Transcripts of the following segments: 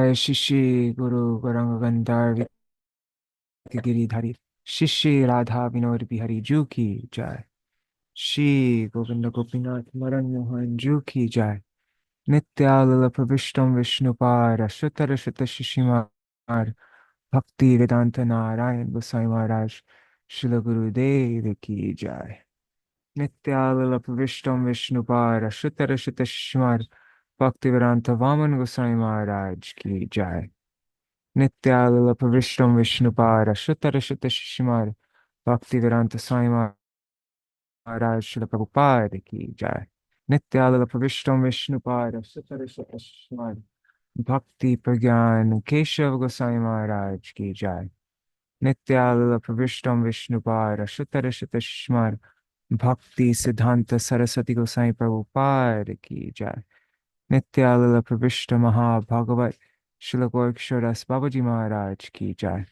Jai Shishi Guru Gauranga Gandhar Giridhari Shishi Radha Vinod Bihari Ju Ki Jai Shri Govinda Gopinath Madan Mohan Ju Ki Jai Nityalala Pravishtam Vishnupara Shuttara Shutta Shishimar Bhaktivedānta Nārāyaṇa Gosvāmī Mahārāja Śrīla Gurudev Ki Jai Nityalala Pravishtam Vishnupara Shuttara Shutta Shishimar Bhaktivedānta Vaman Gosvāmī Mahārāja Ki Jai Nityalala Pravishtam Vishnupara Shuttara Shutta Shishimar Bhaktivedānta Swami Mahārāja Śrīla Prabhupada Ki Jai Nityalala Pravishtam Vishnupara Shuttara Shutta Shishimar Bhakti Pragyan Keshav Goswami Maharaj Ki Jai Nityalala Pravishtam Vishnupara Shuttara Shutta Shishimar Bhakti Siddhanta Saraswati Goswami Prabhupada Ki Jai Nityalala Pravishta Maha Bhagavat Śrīla Gorksharas Babaji Maharaj Ki Jai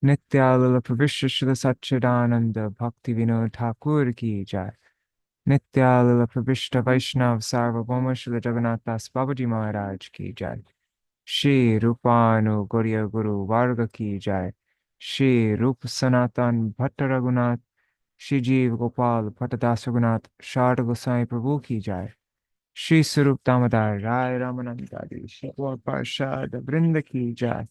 Nityalala Pravishta Śrīla Satchidananda Bhaktivinoda Ṭhākura Ki Jai Nityalala Pravishta Vaishnav Sarvabhauma Śrīla Jagannath Das Babaji Maharaj Ki Jai Śrī Rūpānu Gaurya Guru Varga Ki Jai Śrī Rūpa Sanatan Bhatta Raghunath Śrī Jeev Gopal Bhattadas Raghunath Sharda Goswami Prabhu Ki Jai Śrī Sarup Damodar Rai Ramanandadi Śrī Gaur Parshad Vrinda Ki Jai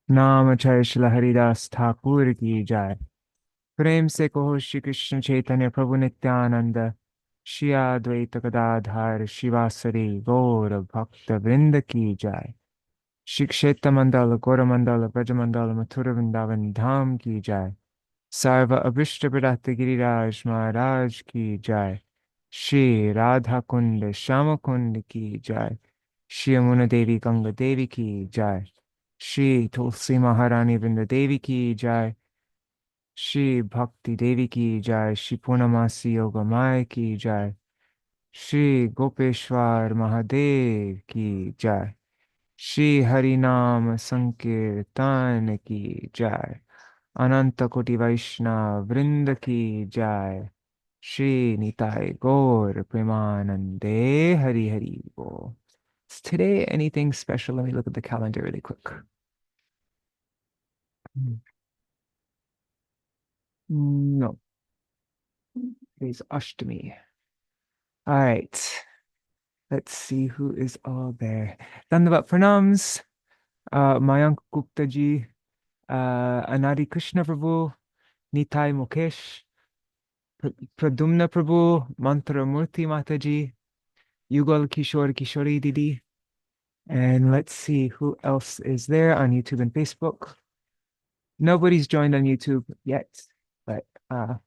Namacharya Śrīla Haridas Thakur Ki Jai Prem se kaho Shri Krishna Chaitanya Prabhu Nityananda Shri Advaita Gadadhar Shivasari Gaura Bhakta Vrinda Ki Jai Shri Kshetra Mandala Gaura Mandala Braja Mandala Mathura Vrindavan Dham Ki Jai Sarva Abhishta Pradata Giriraj Maharaj Ki Jai Shri Radha Kunda Shama Kunda Ki Jai Shri Yamuna Devi Ganga Devi Ki Jai Shri Tulsi Maharani Vrinda Devi Ki Jai Shri Bhakti Devi Ki Jai Shri Purnamasi Yoga Maya Ki Jai Shri Gopeshwar Mahadev Ki Jai Shri Harinam Sankirtan Ki Jai Ananta Koti Vaishnava Vrinda Ki Jai Shri Nitai Gaur Premanande Hari Hari Bo. Is today anything special? Let me look at the calendar really quick. No. Today's Ashtami. All right. Let's see who is all there. Dandavat Pranams, Mayank Gupta ji, Anadi Krishna Prabhu, Nitai Mukesh, Pradumna Prabhu, Mantra Murti Mataji, Yugal Kishore Kishori Didi. And let's see who else is there on YouTube and Facebook. Nobody's joined on YouTube yet, but oh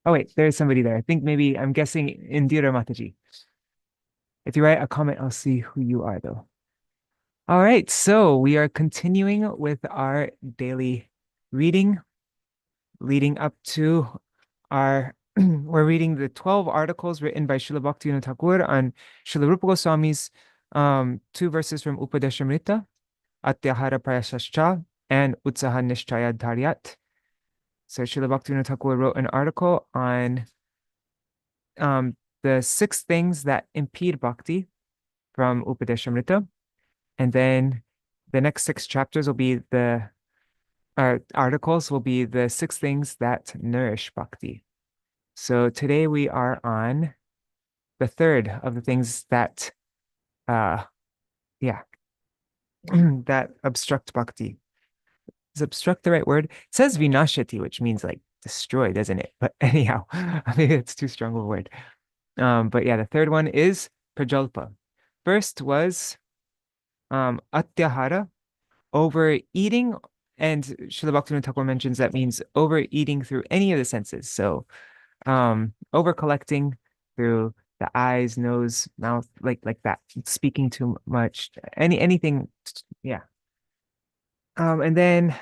wait, there's somebody there. I think maybe I'm guessing Indira Mataji. If you write a comment, I'll see who you are though. All right, so we are continuing with our daily reading, leading up to our, we're reading the 12 articles written by Śrīla Bhaktivinoda Ṭhākura on Śrīla Rūpa Gosvāmī's 2 verses from Upadeśāmṛta, Atyahara Prayasascha, and Utsaha Nishchaya Dharyat. So Śrīla Bhaktivinoda Ṭhākura wrote an article on the 6 things that impede bhakti from Upadeśāmṛta. And then the next 6 chapters will be the articles will be the 6 things that nourish bhakti. So today we are on the 3rd of the things that that obstruct bhakti. Is obstruct the right word? It says vinashati, which means like destroy, doesn't it? But anyhow, maybe it's too strong of a word. But yeah, the 3rd one is prajalpa. First was atyahara, overeating, and Śrīla Bhaktivinoda Ṭhākura mentions that means overeating through any of the senses. So over collecting through the eyes, nose, mouth, like that, speaking too much, anything, yeah. And then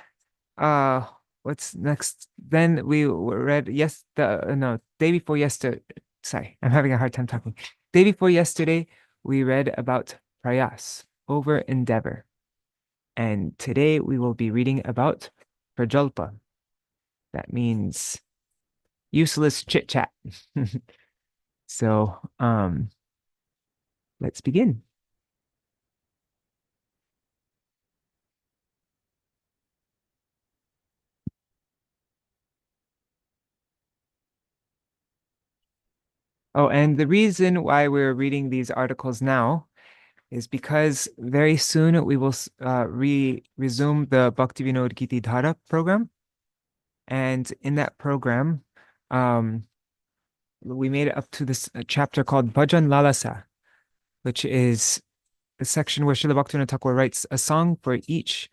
what's next? Then we read day before yesterday. Sorry, I'm having a hard time talking. Day before yesterday, we read about prayas, over endeavor. And today we will be reading about prajalpa. That means useless chit chat. So let's begin. Oh, and the reason why we're reading these articles now is because very soon we will resume the Bhaktivedānta Dhara program. And in that program, um, we made it up to this chapter called Bhajan Lalasa, which is the section where Śrīla Bhaktivinoda Ṭhākura writes a song for each,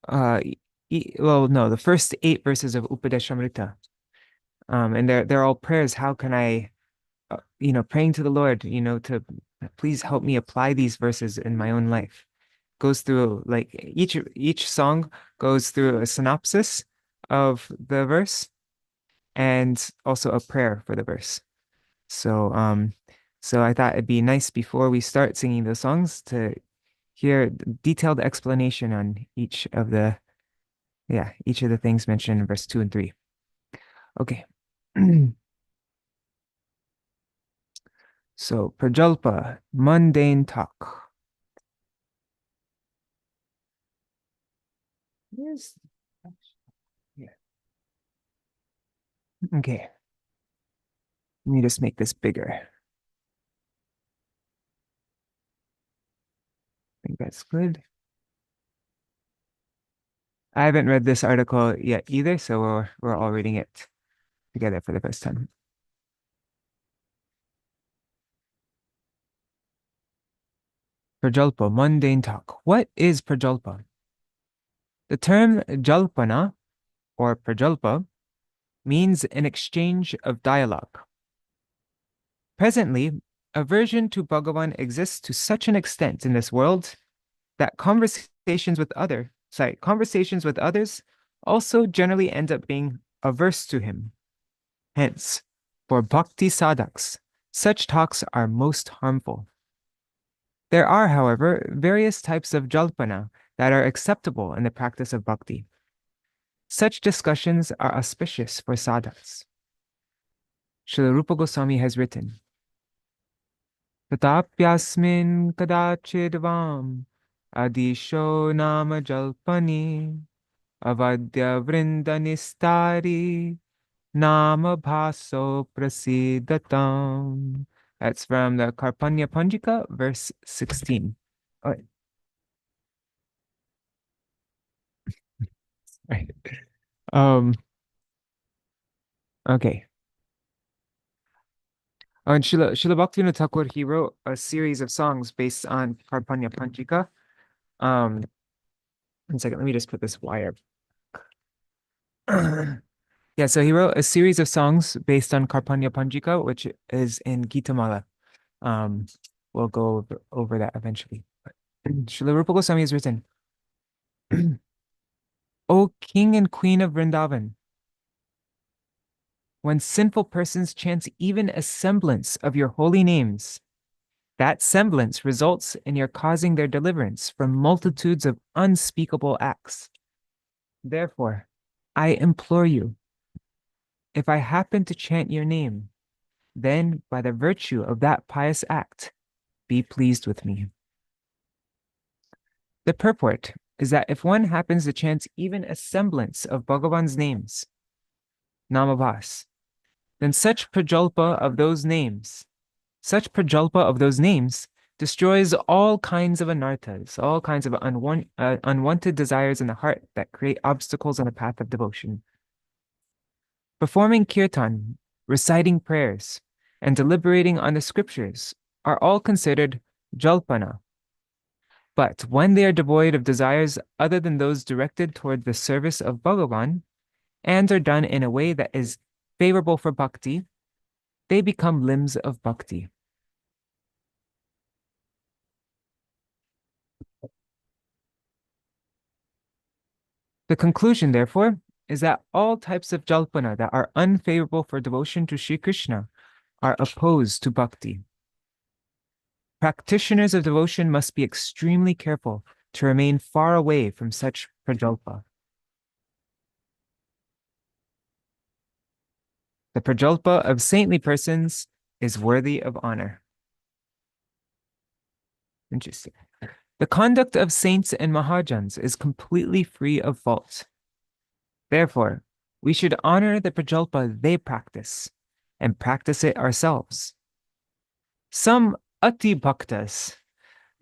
well, no, the first 8 verses of Upadeśāmṛta. And they're all prayers. How can I, praying to the Lord, to please help me apply these verses in my own life. Goes through like each song goes through a synopsis of the verse and also a prayer for the verse. So I thought it'd be nice before we start singing the songs to hear detailed explanation on each of the things mentioned in verse 2 and 3. Okay. So Prajalpa, mundane talk. Yes. Yeah. Okay. Let me just make this bigger. I think that's good. I haven't read this article yet either, so we're all reading it together for the first time. Prajalpa, mundane talk. What is Prajalpa? The term jalpana or Prajalpa means an exchange of dialogue. Presently, aversion to Bhagavan exists to such an extent in this world that conversations with others also generally end up being averse to him. Hence, for bhakti sadhaks, such talks are most harmful. There are, however, various types of jalpana that are acceptable in the practice of bhakti. Such discussions are auspicious for sadhaks. Śrīla Rūpa Gosvāmī has written, Tatapyasmin kadachidvam adisho nama jalpani avadya vrindanistari nama bhaso prasidatam. That's from the Karpanya Panjika, verse 16. Oh, right. Okay. And Śrīla Bhaktivinoda Ṭhākura, he wrote a series of songs based on Karpanya Panjika. 1 second, let me just put this wire. Yeah, so he wrote a series of songs based on Karpanya Panjika, which is in Gitamala. We'll go over that eventually. Śrīla Rūpa Gosvāmī has written, O King and Queen of Vrindavan, when sinful persons chant even a semblance of your holy names, that semblance results in your causing their deliverance from multitudes of unspeakable acts. Therefore, I implore you, if I happen to chant your name, then by the virtue of that pious act, be pleased with me. The purport is that if one happens to chant even a semblance of Bhagavan's names, namabhas, then such prajalpa of those names destroys all kinds of anarthas, all kinds of unwanted desires in the heart that create obstacles on the path of devotion. Performing kirtan, reciting prayers, and deliberating on the scriptures are all considered jalpana. But when they are devoid of desires other than those directed toward the service of Bhagavan, and are done in a way that is favorable for bhakti, they become limbs of bhakti. The conclusion, therefore, is that all types of jalpana that are unfavorable for devotion to Sri Krishna are opposed to bhakti. Practitioners of devotion must be extremely careful to remain far away from such prajalpa. The prajalpa of saintly persons is worthy of honor. Interesting. The conduct of saints and Mahārājas is completely free of fault. Therefore, we should honor the prajalpa they practice and practice it ourselves Some ati bhaktas,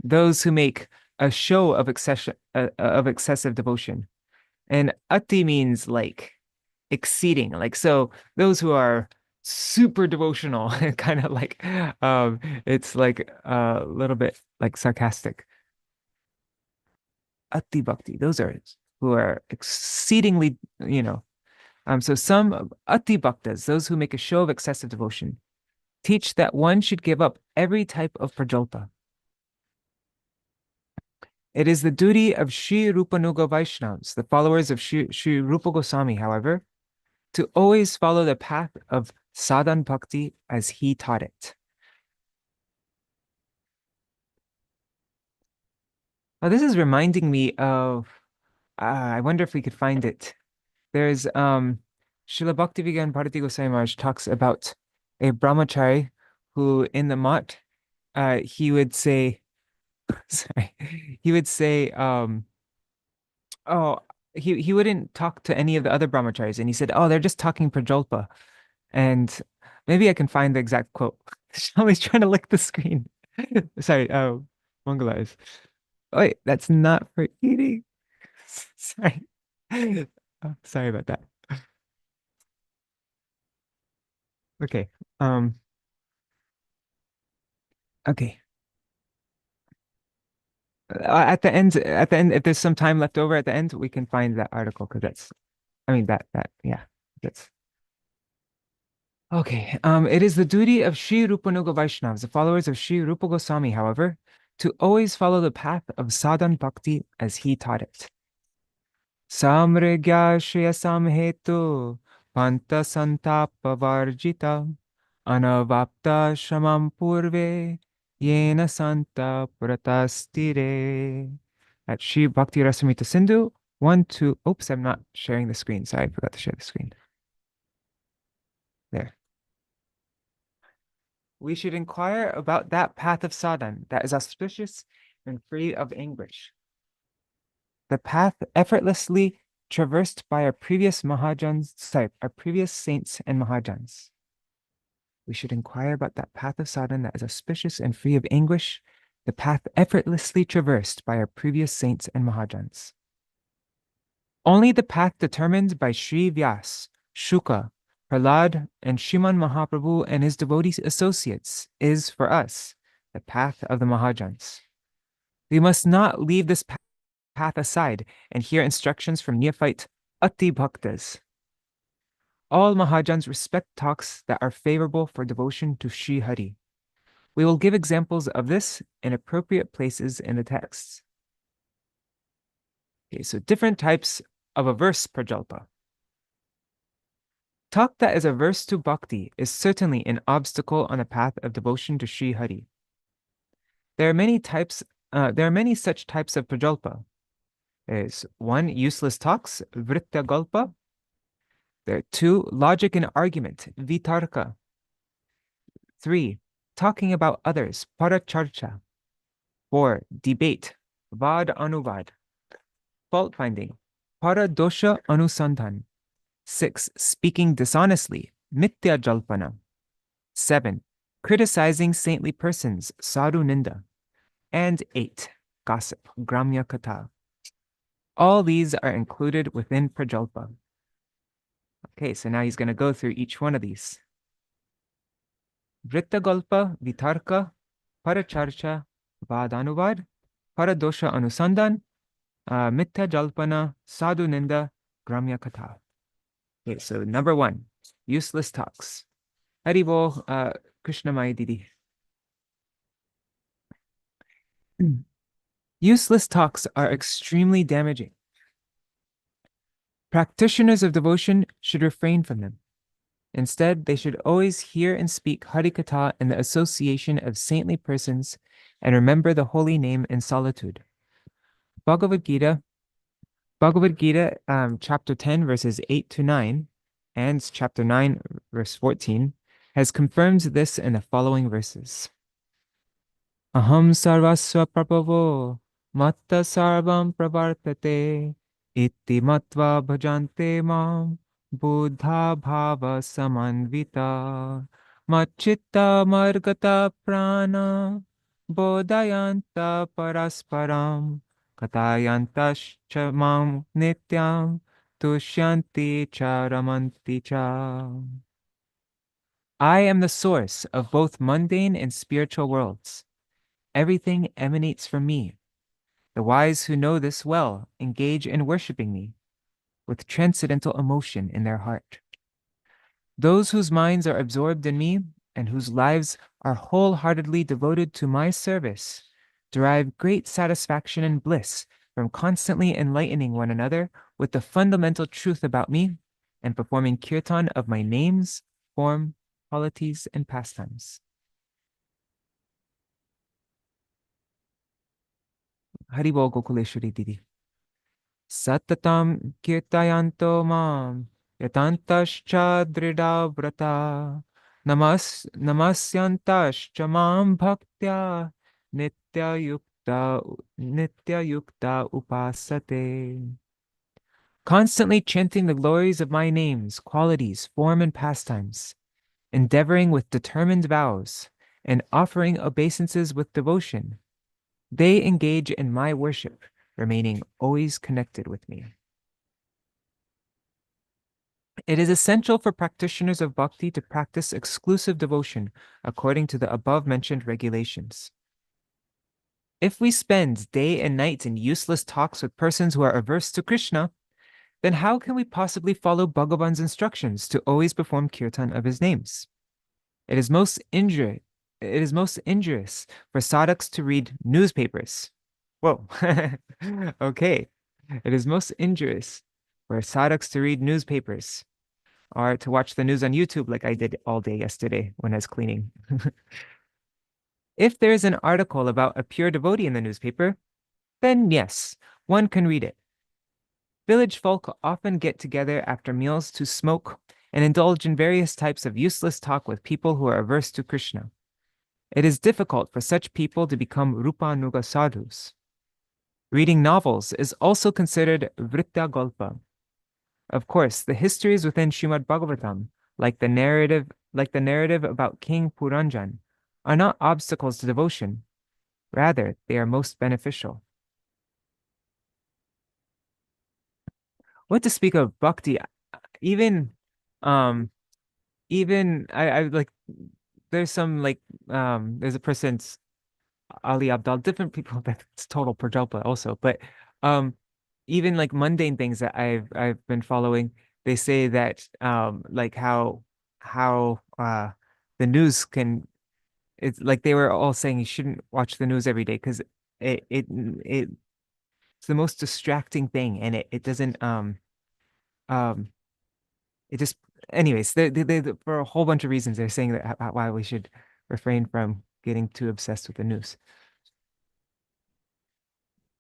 those who make a show of excessive devotion. And ati means like exceeding. Like, so those who are super devotional, kind of like it's like a little bit like sarcastic. Ati bhakti, those are who are exceedingly, so some ati bhaktas, those who make a show of excessive devotion, teach that one should give up every type of prajalpa. It is the duty of Śrī Rupanuga Vaishnavas, the followers of Śrī Rūpa Gosvāmī, however, to always follow the path of sadhan bhakti as he taught it. Now, this is reminding me of, I wonder if we could find it. There's Śrīla Bhaktivedānta Mahārāja talks about a brahmachari who in the mat, he would say, sorry, he would say, oh, he wouldn't talk to any of the other brahmacharis, and he said, oh, they're just talking prajalpa. And maybe I can find the exact quote. Shali's trying to lick the screen. Sorry, Mangala is. Wait, that's not for eating. Sorry. Oh, sorry about that. Okay. Okay. At the end, if there's some time left over at the end, we can find that article because yeah, that's okay. It is the duty of Śrī Rupanuga Vaishnavas, the followers of Śrī Rūpa Gosvāmī, however, to always follow the path of sadhan bhakti as he taught it. Samrigya Shriya Samhetu Panta Santapa Varjita Anavapta Shamam Purve Yena Santa Pratastire. At Shri Bhakti Rasamrita Sindhu 1, 2. Oops, I'm not sharing the screen. Sorry, I forgot to share the screen. There. We should inquire about that path of sadhan that is auspicious and free of anguish. The path effortlessly traversed by our previous our previous saints and Mahājans. We should inquire about that path of sadhan that is auspicious and free of anguish, the path effortlessly traversed by our previous saints and Mahājans. Only the path determined by Sri Vyas, Shuka, Prahlad, and Sriman Mahaprabhu and his devotee associates is for us the path of the Mahājans. We must not leave this path aside and hear instructions from neophyte Ati Bhaktas. All Mahājans respect talks that are favorable for devotion to Sri Hari. We will give examples of this in appropriate places in the texts. Okay, so different types of averse prajalpa. Talk that is averse to bhakti is certainly an obstacle on the path of devotion to Sri Hari. There are many such types of prajalpa. There's 1, useless talks, vritta galpa. There are 2, logic and argument, vitarka. 3, talking about others, paracharcha. 4, debate, vad anuvad. Fault finding, paradosha anusandhan. 6, speaking dishonestly, mithya jalpana. 7, criticizing saintly persons, sadhu ninda. And 8, gossip, gramya katha. All these are included within prajalpa. Okay, so now he's going to go through each one of these. Vrittagalpa, vitarka, paracharcha, vadanuvad, paradosha anusandhan, mithya jalpana, sadhu ninda, gramya katha. Okay, so number 1, useless talks. Haribol, Krishna Mai Didi. Useless talks are extremely damaging. Practitioners of devotion should refrain from them. Instead, they should always hear and speak Harikatha in the association of saintly persons and remember the holy name in solitude. Bhagavad Gita, chapter 10, verses 8 to 9, and chapter 9, verse 14, has confirmed this in the following verses. Aham sarvasva prabhavo matta sarvam pravartate iti matva bhajante mam buddha bhava samanvita Machitta margata prana bodhayanta parasparam katayantascha mam nityam tushyanti charamanti cha. I am the source of both mundane and spiritual worlds. Everything emanates from me. The wise who know this well engage in worshiping me with transcendental emotion in their heart. Those whose minds are absorbed in me and whose lives are wholeheartedly devoted to my service derive great satisfaction and bliss from constantly enlightening one another with the fundamental truth about me and performing kirtan of my names, form, qualities, and pastimes. Haribol Gokuleshwari Didi. Satatam kirtayanto mam yatantascha vrata namasyantascha mam bhaktya nitya yukta upasate. Constantly chanting the glories of my names, qualities, form, and pastimes, endeavoring with determined vows, and offering obeisances with devotion, they engage in my worship, remaining always connected with me. It is essential for practitioners of bhakti to practice exclusive devotion according to the above-mentioned regulations. If we spend day and night in useless talks with persons who are averse to Krishna, then how can we possibly follow Bhagavan's instructions to always perform kirtan of his names? It is most injurious for sadhaks to read newspapers. Whoa. Okay. It is most injurious for sadhaks to read newspapers or to watch the news on YouTube like I did all day yesterday when I was cleaning. If there is an article about a pure devotee in the newspaper, then yes, one can read it. Village folk often get together after meals to smoke and indulge in various types of useless talk with people who are averse to Krishna. It is difficult for such people to become Rūpa sadhus. Reading novels is also considered vritta golpa. Of course, the histories within Śrīmad Bhagavatam, like the narrative about King Puranjan, are not obstacles to devotion. Rather, they are most beneficial. What to speak of bhakti? Even, um, I like. There's some like there's a person's Ali Abdal, different people that's total Prajalpa also, but um even like mundane things that I've been following, they say that like how the news can, it's like they were all saying you shouldn't watch the news every day because it it it's the most distracting thing and it doesn't um it just anyways for a whole bunch of reasons they're saying that why we should refrain from getting too obsessed with the news.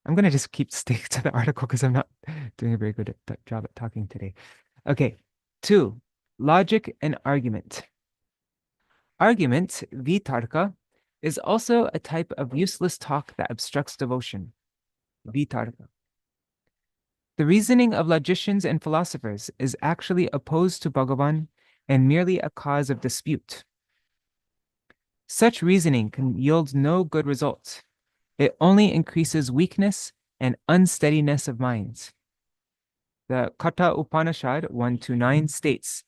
I'm gonna just keep stick to the article because I'm not doing a very good job at talking today. Okay, 2, logic and argument. Argument, vitarka, is also a type of useless talk that obstructs devotion. Vitarka. The reasoning of logicians and philosophers is actually opposed to Bhagavan and merely a cause of dispute. Such reasoning can yield no good results. It only increases weakness and unsteadiness of minds. The Katha Upanishad 129 states,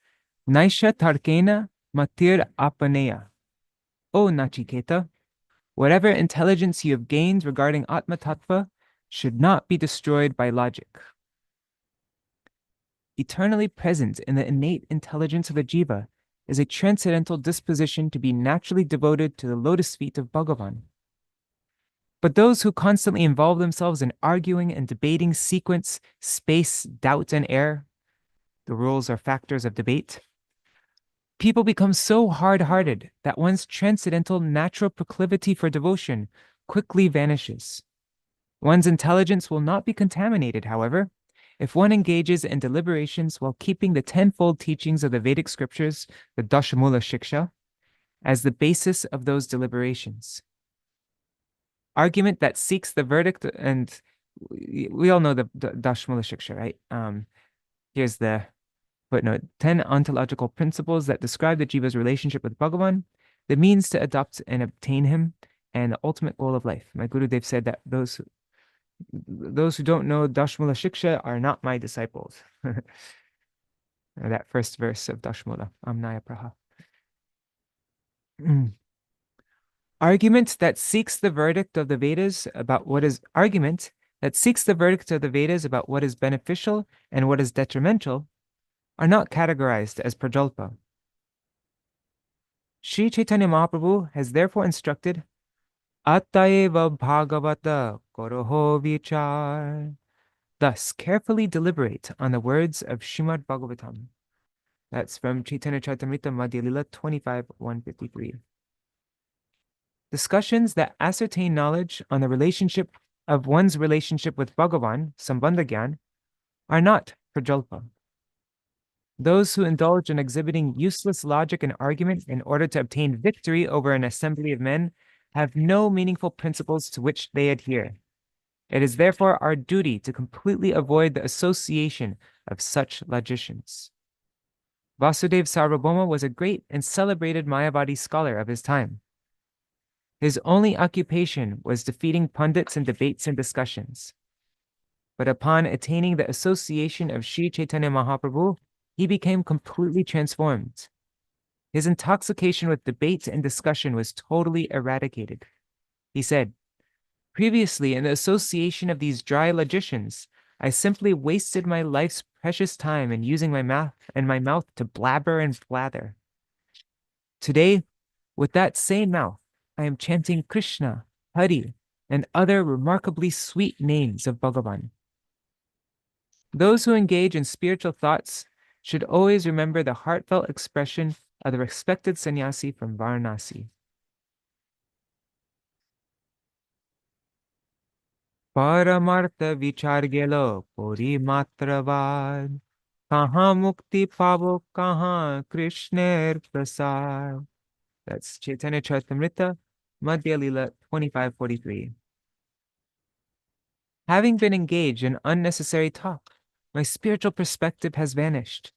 Naisha Tarkena Matir Apaneya. O Nachiketa, whatever intelligence you have gained regarding Atma Tattva should not be destroyed by logic. Eternally present in the innate intelligence of the jiva is a transcendental disposition to be naturally devoted to the lotus feet of Bhagavan. But those who constantly involve themselves in arguing and debating sequence, space, doubt, and error, the rules or factors of debate, people become so hard-hearted that one's transcendental natural proclivity for devotion quickly vanishes. One's intelligence will not be contaminated, however, if one engages in deliberations while keeping the tenfold teachings of the Vedic scriptures, the Dashamula Shiksha, as the basis of those deliberations. Argument that seeks the verdict, and we all know the Dashamula Shiksha, right? Here's the Footnote, 10 ontological principles that describe the jiva's relationship with Bhagavan, the means to adopt and obtain him, and the ultimate goal of life. My Gurudev said that those who don't know Dashmula Shiksha are not my disciples. That first verse of Dashmula, Amnaya Praha. Argument that seeks the verdict of the Vedas about what is beneficial and what is detrimental are not categorized as prajalpa. Sri Chaitanya Mahaprabhu has therefore instructed, Attayeva Bhagavata Koroho Vichar. Thus, carefully deliberate on the words of Śrīmad Bhagavatam. That's from Chaitanya Charitamrita Madhya Lila 25:153. Discussions that ascertain knowledge on the relationship of one's relationship with Bhagavan, Sambandha Gyan, are not prajalpa. Those who indulge in exhibiting useless logic and argument in order to obtain victory over an assembly of men have no meaningful principles to which they adhere. It is therefore our duty to completely avoid the association of such logicians. Vasudev Sarvabhauma was a great and celebrated Mayavadi scholar of his time. His only occupation was defeating pundits in debates and discussions. But upon attaining the association of Sri Chaitanya Mahaprabhu, he became completely transformed. His intoxication with debate and discussion was totally eradicated. He said, previously, in the association of these dry logicians, I simply wasted my life's precious time in using my mouth to blabber and blather. Today, with that same mouth, I am chanting Krishna, Hari, and other remarkably sweet names of Bhagavan. Those who engage in spiritual thoughts should always remember the heartfelt expression of the respected sannyasi from Varanasi. Paramartha vichar gelo puri matravad, kaha mukti pavo kaha Krishner prasad. That's Chaitanya Charitamrita, Madhya Lila 25:43. Having been engaged in unnecessary talk, my spiritual perspective has vanished.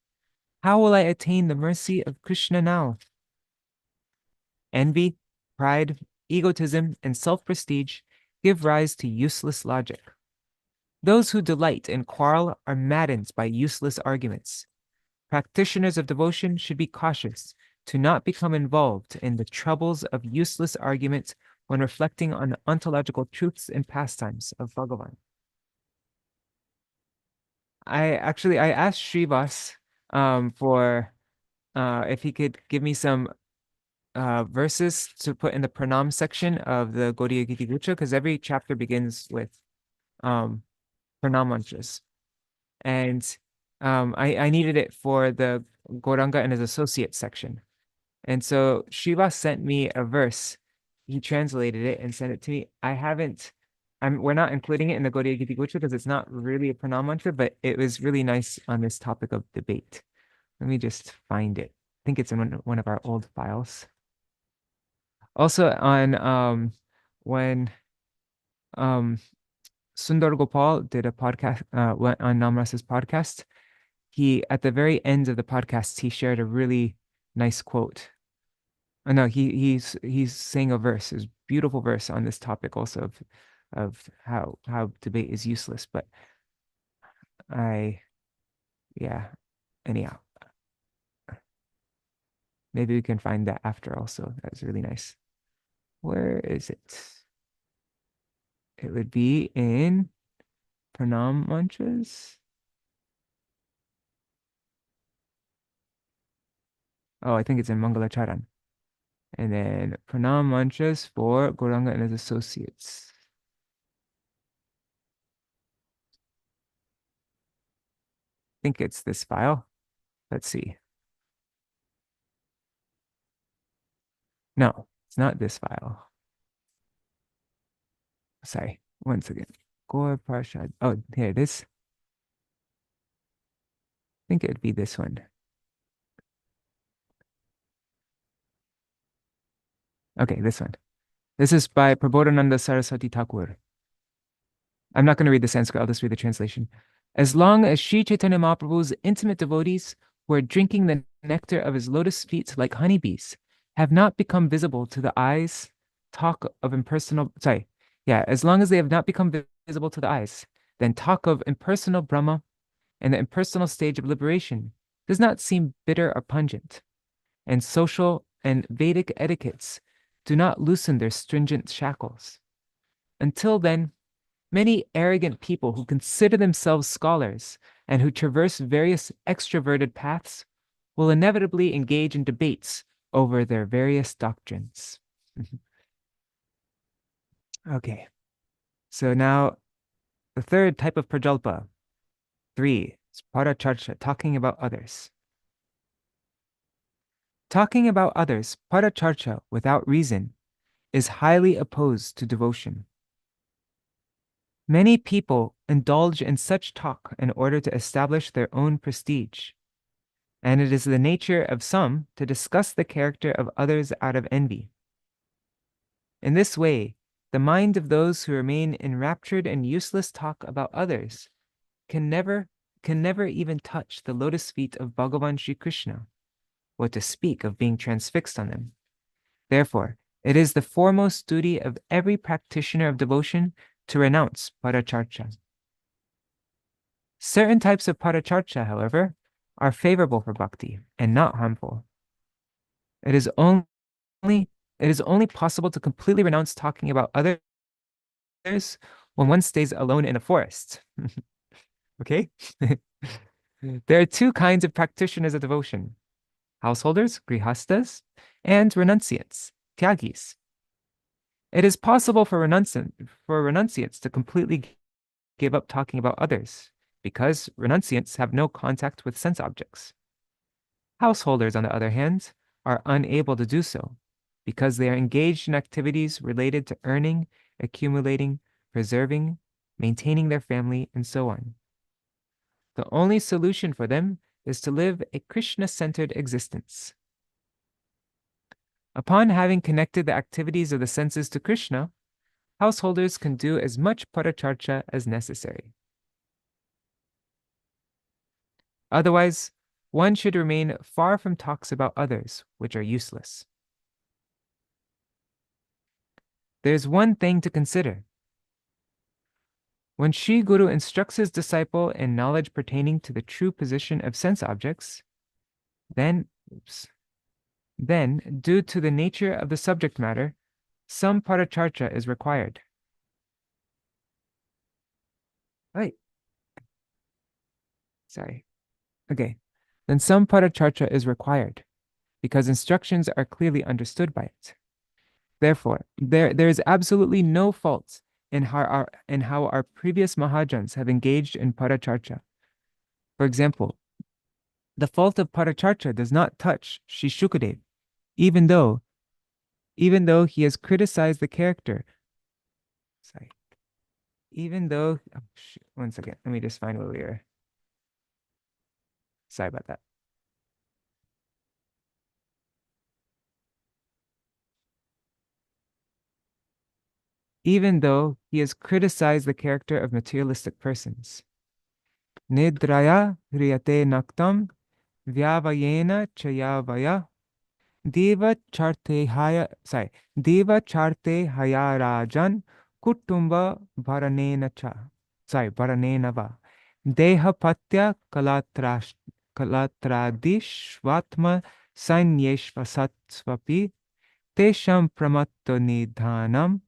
How will I attain the mercy of Krishna now? Envy, pride, egotism, and self-prestige give rise to useless logic. Those who delight in quarrel are maddened by useless arguments. Practitioners of devotion should be cautious to not become involved in the troubles of useless arguments when reflecting on the ontological truths and pastimes of Bhagavan. I asked Srivas for if he could give me some verses to put in the pranam section of the Gaudiya Giti Gucha, because every chapter begins with pranam mantras. And I needed it for the Gauranga and his associate section. And so Shiva sent me a verse. He translated it and sent it to me. We're not including it in the Gaudiya Giti Gucha because it's not really a pranam mantra, but it was really nice on this topic of debate. Let me just find it. I think it's in one of our old files. Also on when Sundar Gopal did a podcast on Namras's podcast, he at the very end of the podcast he shared a really nice quote. Oh, no, he's saying a verse, a beautiful verse on this topic also of how debate is useless. But anyhow, maybe we can find that after also. That's really nice. Where is it? It would be in pranam mantras. Oh, I think it's in Mangalacharan. And then pranam mantras for Gauranga and his associates. I think it's this file. Let's see. No, it's not this file. Sorry, once again. Gaur Parshad. Oh, here it is. I think it would be this one. Okay, this one. This is by Prabodhananda Saraswati Thakur. I'm not going to read the Sanskrit, I'll just read the translation. As long as Sri Chaitanya Mahaprabhu's intimate devotees who are drinking the nectar of his lotus feet like honeybees, have not become visible to the eyes, as long as they have not become visible to the eyes, then talk of impersonal Brahma and the impersonal stage of liberation does not seem bitter or pungent, and social and Vedic etiquettes do not loosen their stringent shackles. Until then, many arrogant people who consider themselves scholars and who traverse various extroverted paths will inevitably engage in debates over their various doctrines. Okay, so now the third type of prajalpa, 3, is paracharcha, talking about others. Talking about others, paracharcha, without reason, is highly opposed to devotion. Many people indulge in such talk in order to establish their own prestige, and it is the nature of some to discuss the character of others out of envy. In this way, the mind of those who remain enraptured in useless talk about others can never even touch the lotus feet of Bhagavan Sri Krishna, what to speak of being transfixed on them. Therefore, it is the foremost duty of every practitioner of devotion to renounce paracharcha. Certain types of paracharcha, however, are favorable for bhakti and not harmful. It is only possible to completely renounce talking about others when one stays alone in a forest. Okay? There are two kinds of practitioners of devotion: householders, grihastas, and renunciates, tyagis. It is possible for renunciates to completely give up talking about others, because renunciates have no contact with sense objects. Householders, on the other hand, are unable to do so, because they are engaged in activities related to earning, accumulating, preserving, maintaining their family, and so on. The only solution for them is to live a Krishna-centered existence. Upon having connected the activities of the senses to Krishna, householders can do as much paracharcha as necessary. Otherwise, one should remain far from talks about others, which are useless. There's one thing to consider. When Sri Guru instructs his disciple in knowledge pertaining to the true position of sense objects, then, due to the nature of the subject matter, some paracharcha is required. Right. Sorry. Okay. Then some paracharcha is required, because instructions are clearly understood by it. Therefore, there is absolutely no fault in how our previous Mahājans have engaged in paracharcha. For example, the fault of paracharcha does not touch Sri Shukadev, even though he has criticized the character. Sorry. Even though, one second, let me just find where we are. Sorry about that. Even though he has criticized the character of materialistic persons. Nidraya hriyate naktam vyavayena chayavaya deva charte haya rajan kutumba bharanena va deha patya kalatradishvatma sanyeshvasatsvapi tesham pramatto nidhanam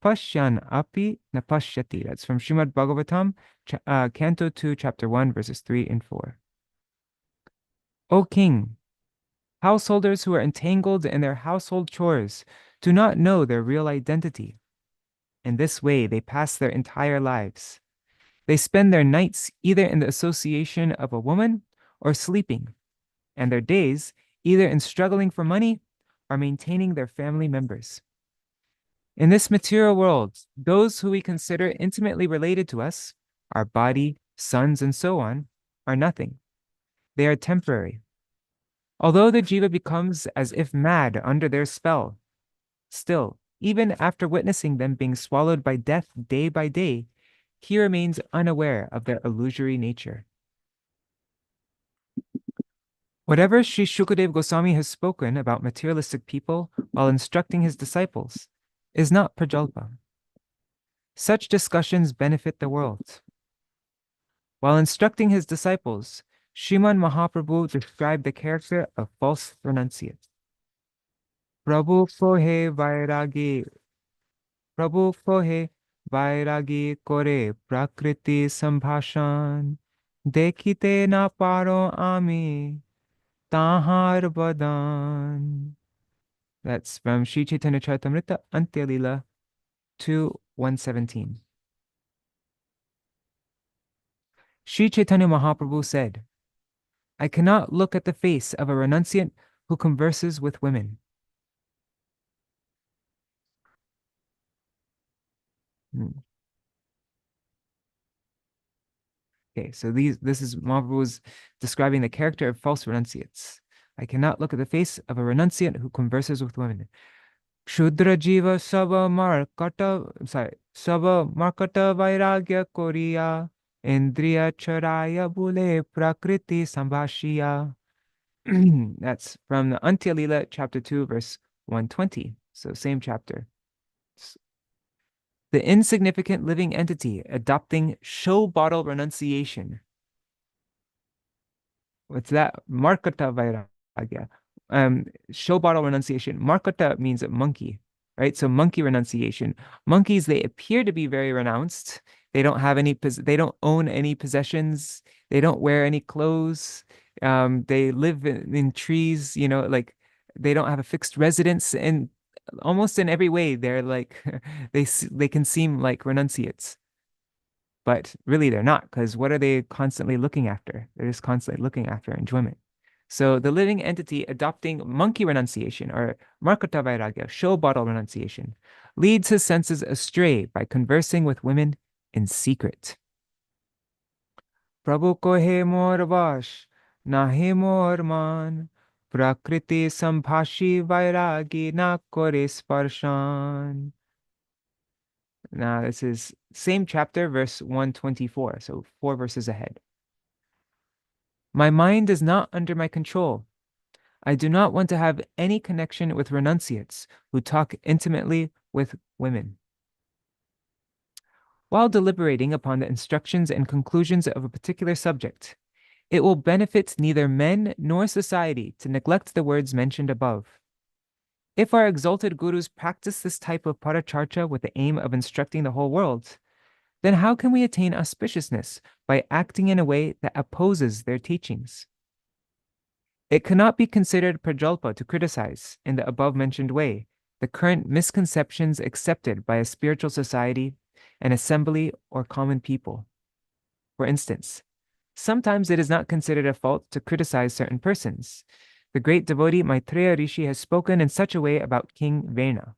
Pashyan api na pashyati. That's from Śrīmad Bhagavatam, Canto 2, Chapter 1, verses 3 and 4. O King, householders who are entangled in their household chores do not know their real identity. In this way, they pass their entire lives. They spend their nights either in the association of a woman or sleeping, and their days either in struggling for money or maintaining their family members. In this material world, those who we consider intimately related to us, our body, sons, and so on, are nothing. They are temporary. Although the jiva becomes as if mad under their spell, still, even after witnessing them being swallowed by death day by day, he remains unaware of their illusory nature. Whatever Sri Shukadev Goswami has spoken about materialistic people while instructing his disciples is not Prajalpa. Such discussions benefit the world. While instructing his disciples, Sriman Mahaprabhu described the character of false renunciates. Prabhu kohe vairagi, Prabhu kohe vairagi kore prakriti sambhashan, dekhite na paro ami, tahar badan. That's from Śrī Sajjana-toṣaṇī Antya Lila 2:117. Sri Chaitanya Mahaprabhu said, I cannot look at the face of a renunciant who converses with women. Okay, so this is Mahaprabhu's describing the character of false renunciates. I cannot look at the face of a renunciant who converses with women. Shudra jiva sava markata vairagya koriya indriya charaya bule prakriti sambhashiya. That's from the Antya Lila, chapter 2, verse 120. So same chapter. The insignificant living entity adopting show bottle renunciation. What's that? Markata vairagya. Show bottle renunciation. Markata means a monkey, right? So monkey renunciation. Monkeys, they appear to be very renounced. They don't have any, they don't own any possessions. They don't wear any clothes. They live in trees, like they don't have a fixed residence, and almost in every way, they're like, they can seem like renunciates. But really, they're not, because what are they constantly looking after? They're just constantly looking after enjoyment. So the living entity adopting monkey renunciation or markata vairagya, show bottle renunciation, leads his senses astray by conversing with women in secret. Prabhu ko he mor vash, nahe mor man, prakriti sambhashi vairagi na kore sparshan. Now, this is same chapter, verse 124, so 4 verses ahead. My mind is not under my control. I do not want to have any connection with renunciates who talk intimately with women. While deliberating upon the instructions and conclusions of a particular subject, it will benefit neither men nor society to neglect the words mentioned above. If our exalted gurus practice this type of paracharcha with the aim of instructing the whole world, then how can we attain auspiciousness by acting in a way that opposes their teachings? It cannot be considered prajalpa to criticize, in the above-mentioned way, the current misconceptions accepted by a spiritual society, an assembly, or common people. For instance, sometimes it is not considered a fault to criticize certain persons. The great devotee Maitreya Rishi has spoken in such a way about King Vena.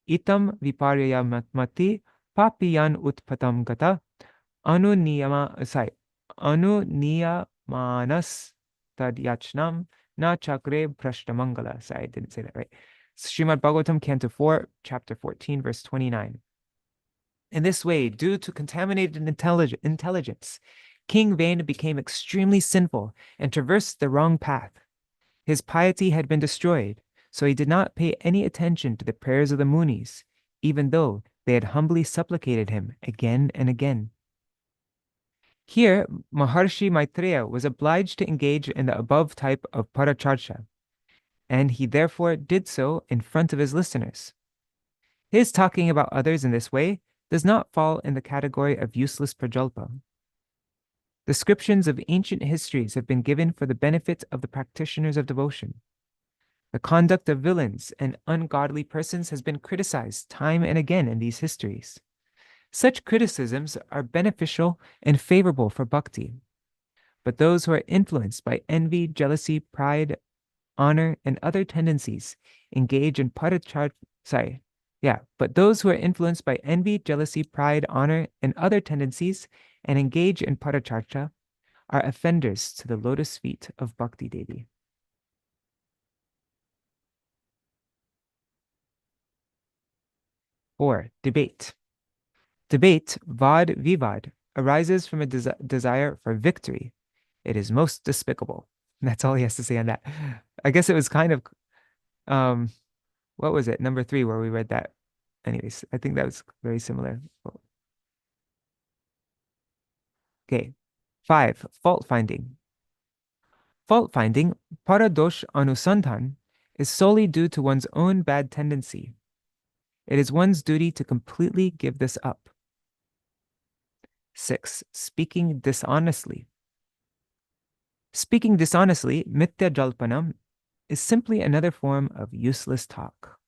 Itam viparya mati papiyan utpatam gata anuniyamanas tadyachnam na chakre prashtamangala. Sorry, I didn't say that right. Śrīmad Bhagavatam, Canto 4, Chapter 14, verse 29. In this way, due to contaminated intelligence, King Vena became extremely sinful and traversed the wrong path. His piety had been destroyed, so he did not pay any attention to the prayers of the Munis, even though they had humbly supplicated him again and again. Here, Mahārshi Maitreya was obliged to engage in the above type of paracharcha, and he therefore did so in front of his listeners. His talking about others in this way does not fall in the category of useless prajalpa. Descriptions of ancient histories have been given for the benefit of the practitioners of devotion. The conduct of villains and ungodly persons has been criticized time and again in these histories. Such criticisms are beneficial and favorable for bhakti. But those who are influenced by envy, jealousy, pride, honor, and other tendencies engage in but those who are influenced by envy, jealousy, pride, honor, and other tendencies and engage in paracharcha are offenders to the lotus feet of Bhakti Devi. Or debate. Debate, vad vivad, arises from a desire for victory. It is most despicable. That's all he has to say on that. I guess it was kind of, what was it? Number 3 where we read that. Anyways, I think that was very similar. Okay. 5, fault finding. Fault finding, paradosh anusandhan, is solely due to one's own bad tendency. It is one's duty to completely give this up. 6, speaking dishonestly. Speaking dishonestly, mithya jalpanam, is simply another form of useless talk.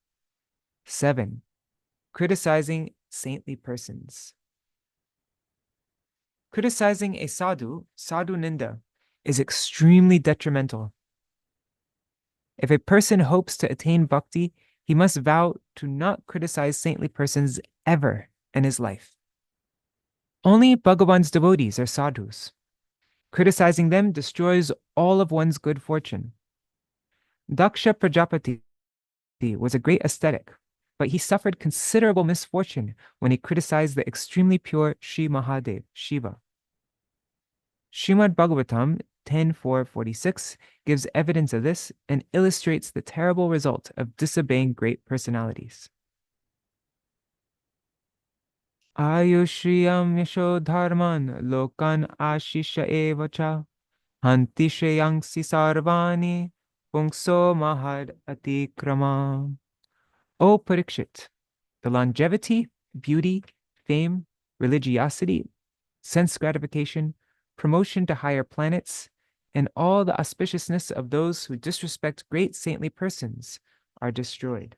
7, criticizing saintly persons. Criticizing a sadhu, sadhu ninda, is extremely detrimental. If a person hopes to attain bhakti, he must vow to not criticize saintly persons ever in his life. Only Bhagavan's devotees are sadhus. Criticizing them destroys all of one's good fortune. Daksha Prajapati was a great ascetic, but he suffered considerable misfortune when he criticized the extremely pure Sri Mahadev, Shiva. Śrīmad Bhagavatam 10.4.46 gives evidence of this and illustrates the terrible result of disobeying great personalities. Ayushriyam yasho dharman lokan ashisha evacha hanti shreyangsi sarvani pungso mahad atikrama. O Parikshit, the longevity, beauty, fame, religiosity, sense gratification, promotion to higher planets, and all the auspiciousness of those who disrespect great saintly persons are destroyed.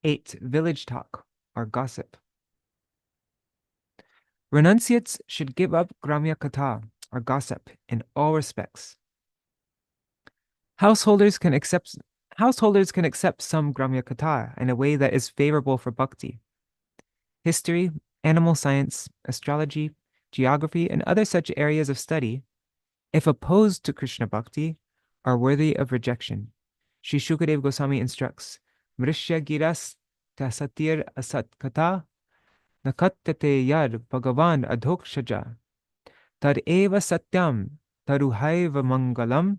Eight, village talk or gossip. Renunciates should give up gramya katha or gossip in all respects. Householders can accept some gramya katha in a way that is favorable for bhakti. History, animal science, astrology, geography, and other such areas of study, if opposed to Krishna bhakti, are worthy of rejection. Sri Shukadev Gosvāmī instructs, Mrishya giras tasatir asat kata nakatyate yad bhagavan adhokshaja tad eva satyam taruhaiva mangalam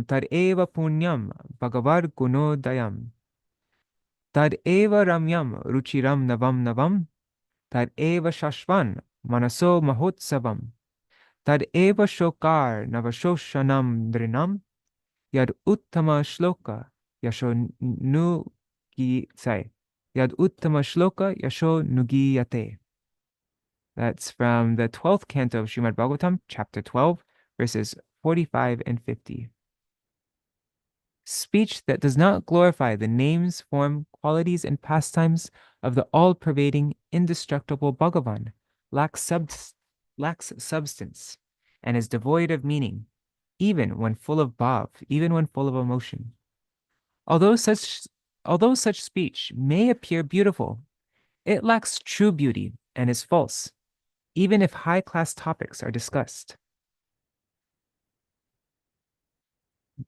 tad eva punyam bhagavad gunodayam tad eva ramyam ruchiram navam tad eva shashvan manaso mahotsavam tad eva shokar navashoshanam drinam yad uttama shloka yasho yad uttama shloka yasho nugiyate. That's from the 12th canto of Śrīmad Bhagavatam, chapter 12, verses 45 and 50. Speech that does not glorify the names, form, qualities, and pastimes of the all-pervading, indestructible Bhagavan lacks substance and is devoid of meaning, even when full of bhav, even when full of emotion. Although such speech may appear beautiful, it lacks true beauty and is false, even if high-class topics are discussed.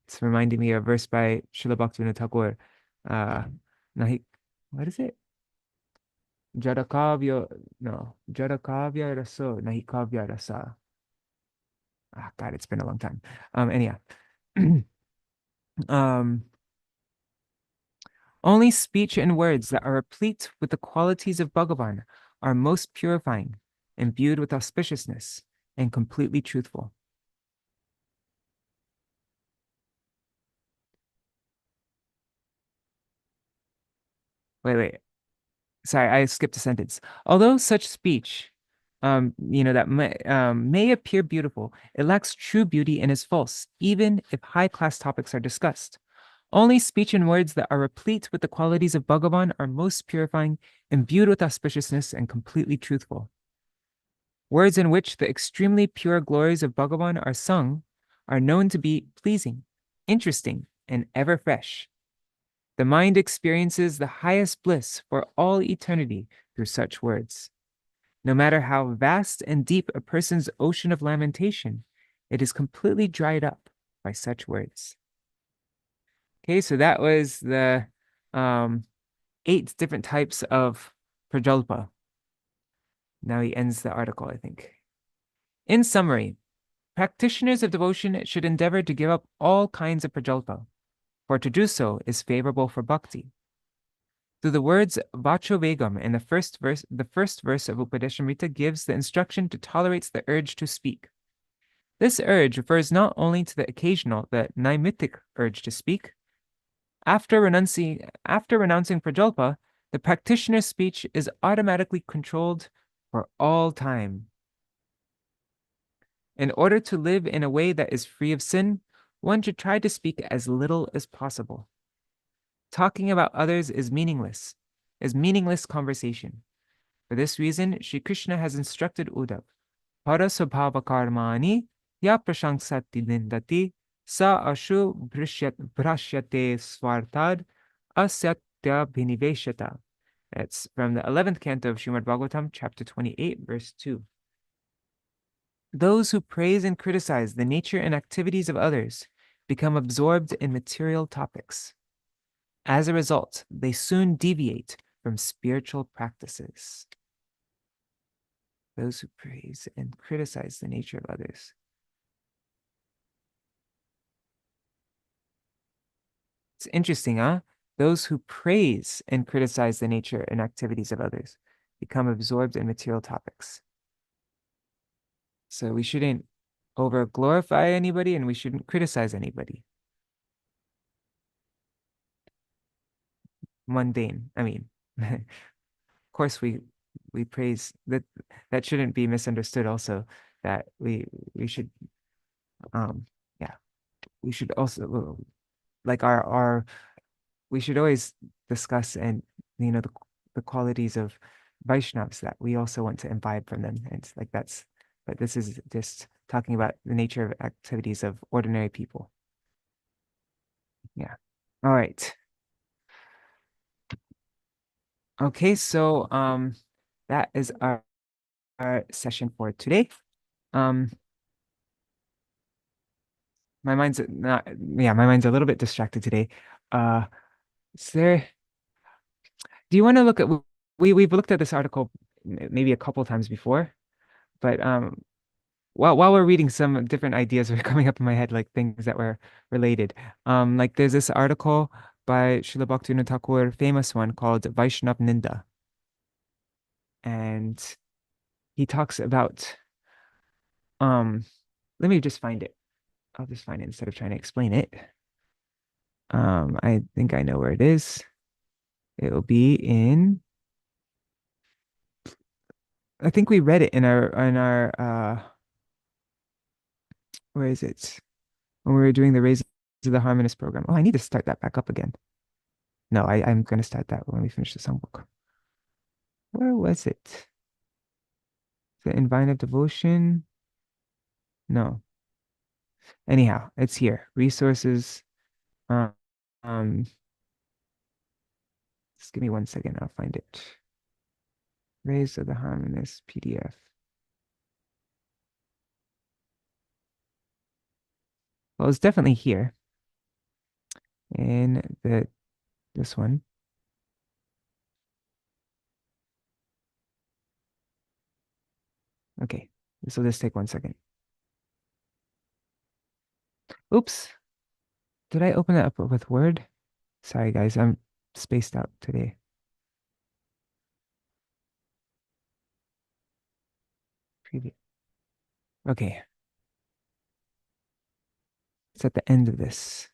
It's reminding me of a verse by Śrīla Bhaktivinoda Ṭhākura. What is it? Jadakavya raso, nahi kavya rasa. God, it's been a long time. Anyhow. Only speech and words that are replete with the qualities of Bhagavan are most purifying, imbued with auspiciousness, and completely truthful. Wait. Sorry, I skipped a sentence. Although such speech, that may appear beautiful, it lacks true beauty and is false, even if high-class topics are discussed. Only speech and words that are replete with the qualities of Bhagavan are most purifying, imbued with auspiciousness, and completely truthful. Words in which the extremely pure glories of Bhagavan are sung are known to be pleasing, interesting, and ever fresh. The mind experiences the highest bliss for all eternity through such words. No matter how vast and deep a person's ocean of lamentation, it is completely dried up by such words. Okay, so that was the 8 different types of Prajalpa. Now he ends the article, I think. In summary, practitioners of devotion should endeavor to give up all kinds of prajalpa, for to do so is favorable for bhakti. Through the words Vacho Vegam in the first verse of Upadeśāmṛta gives the instruction to tolerate the urge to speak. This urge refers not only to the occasional, the naimittic urge to speak. After renouncing prajalpa, the practitioner's speech is automatically controlled for all time. In order to live in a way that is free of sin, one should try to speak as little as possible. Talking about others is meaningless conversation. For this reason, Sri Krishna has instructed Uddhav, Parasabhava karmani ya prashangsati nindati sa ashu brashyate swartad asatya bhiniveshata. That's from the 11th canto of Śrīmad Bhagavatam, chapter 28, verse 2. Those who praise and criticize the nature and activities of others become absorbed in material topics. As a result, they soon deviate from spiritual practices. Those who praise and criticize the nature of others. It's interesting, huh? Those who praise and criticize the nature and activities of others become absorbed in material topics. So we shouldn't over glorify anybody and we shouldn't criticize anybody. Mundane. I mean, of course we praise that shouldn't be misunderstood also, that we should yeah, we should also like our we should always discuss and the qualities of Vaishnavas that we also want to imbibe from them, and it's like that's, but this is just talking about the nature of activities of ordinary people. Yeah. All right. Okay, so that is our session for today. My mind's not, yeah, my mind's a little bit distracted today. Is there, do you want to look at, we've looked at this article maybe a couple times before, but while we're reading, some different ideas are coming up in my head, like things that were related. Like there's this article by Śrīla Bhaktivinoda Ṭhākura, famous one called Vaishnav Ninda. And he talks about, let me just find it. I'll just find it instead of trying to explain it. I think I know where it is. It will be in, I think we read it in our where is it? When we were doing the Raise to the Harmonious program. Oh, I need to start that back up again. No, I'm going to start that when we finish the songbook. Where was it? The In Vine of Devotion? No. Anyhow, it's here. Resources. Um, um, just give me 1 second. I'll find it. Raise to the Harmonious PDF. Well, it's definitely here. In this one. Okay, this will just take 1 second. Oops. Did I open it up with Word? Sorry, guys, I'm spaced out today. Preview. Okay. It's at the end of this.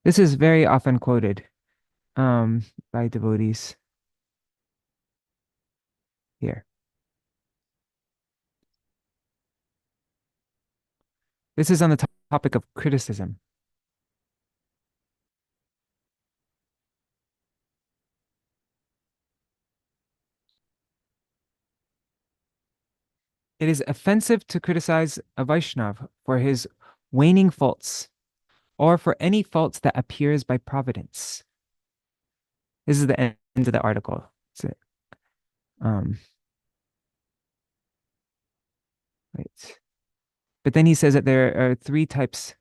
This is very often quoted by devotees. Here. This is on the topic of criticism. It is offensive to criticize a Vaishnav for his waning faults or for any faults that appears by providence. This is the end of the article. That's it. Right. But then he says that there are 3 types.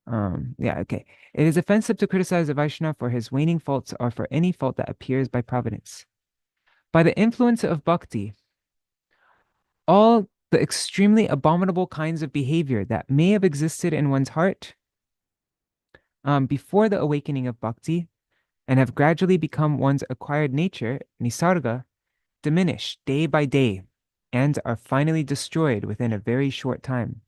Yeah, okay. It is offensive to criticize a Vaishnava for his waning faults or for any fault that appears by providence. By the influence of bhakti, all the extremely abominable kinds of behavior that may have existed in one's heart before the awakening of bhakti and have gradually become one's acquired nature, nisarga, diminish day by day and are finally destroyed within a very short time.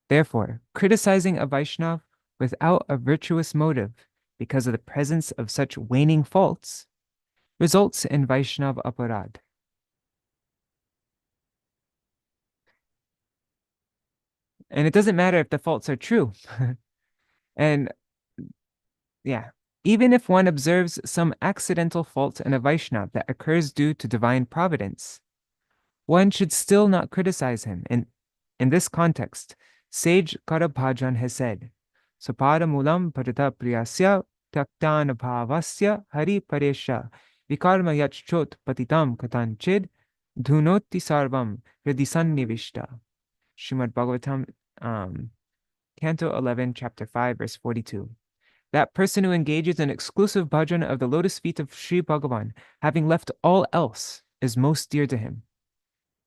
Therefore, criticizing a Vaishnava without a virtuous motive because of the presence of such waning faults results in Vaishnava aparad. And it doesn't matter if the faults are true. And yeah, even if one observes some accidental fault in a Vaishnava that occurs due to divine providence, one should still not criticize him. In this context, sage Karabhajan has said, Sapada mulam padita priyasya taktan bhavasya hari paresha vikarma yachchot patitam katanchid dhunoti sarvam hridisannivishta. Śrīmad Bhagavatam, Canto 11, Chapter 5, Verse 42. That person who engages in exclusive bhajan of the lotus feet of Sri Bhagavan, having left all else, is most dear to him.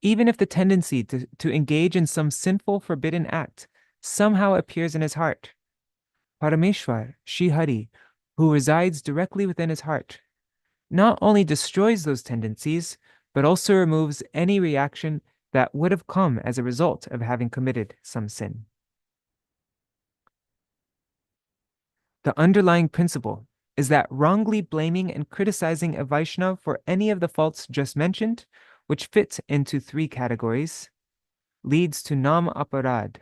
Even if the tendency to engage in some sinful, forbidden act somehow appears in his heart, Parameshwar, Shri Hari, who resides directly within his heart, not only destroys those tendencies, but also removes any reaction that would have come as a result of having committed some sin. The underlying principle is that wrongly blaming and criticizing a Vaishnava for any of the faults just mentioned, which fit into three categories, leads to nam aparad,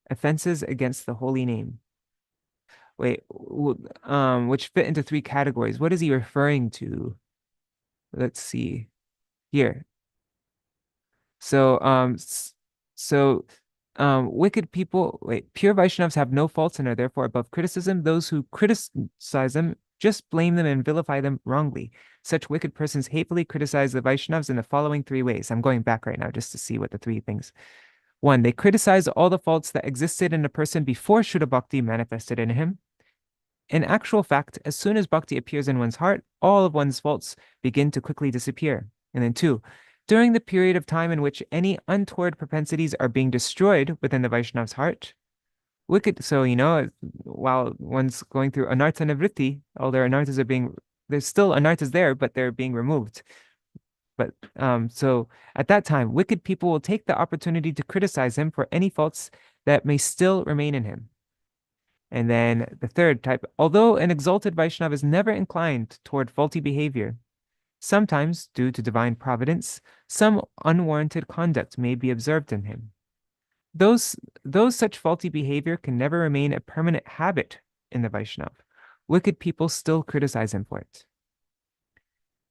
offenses against the holy name. Wait, which fit into three categories. What is he referring to? Let's see here. So, wicked people, pure Vaishnavas have no faults and are therefore above criticism. Those who criticize them just blame them and vilify them wrongly. Such wicked persons hatefully criticize the Vaishnavas in the following three ways. I'm going back right now just to see what the three things. One, they criticize all the faults that existed in a person before Shuddha Bhakti manifested in him. In actual fact, as soon as Bhakti appears in one's heart, all of one's faults begin to quickly disappear. And then two, during the period of time in which any untoward propensities are being destroyed within the Vaishnav's heart, while one's going through anartha nivritti, all their anarthas there's still anarthas there, but they're being removed. But so at that time, wicked people will take the opportunity to criticize him for any faults that may still remain in him. And then the third type, although an exalted Vaishnava is never inclined toward faulty behavior, sometimes, due to divine providence, some unwarranted conduct may be observed in him. Those such faulty behavior can never remain a permanent habit in the Vaishnava. Wicked people still criticize him for it.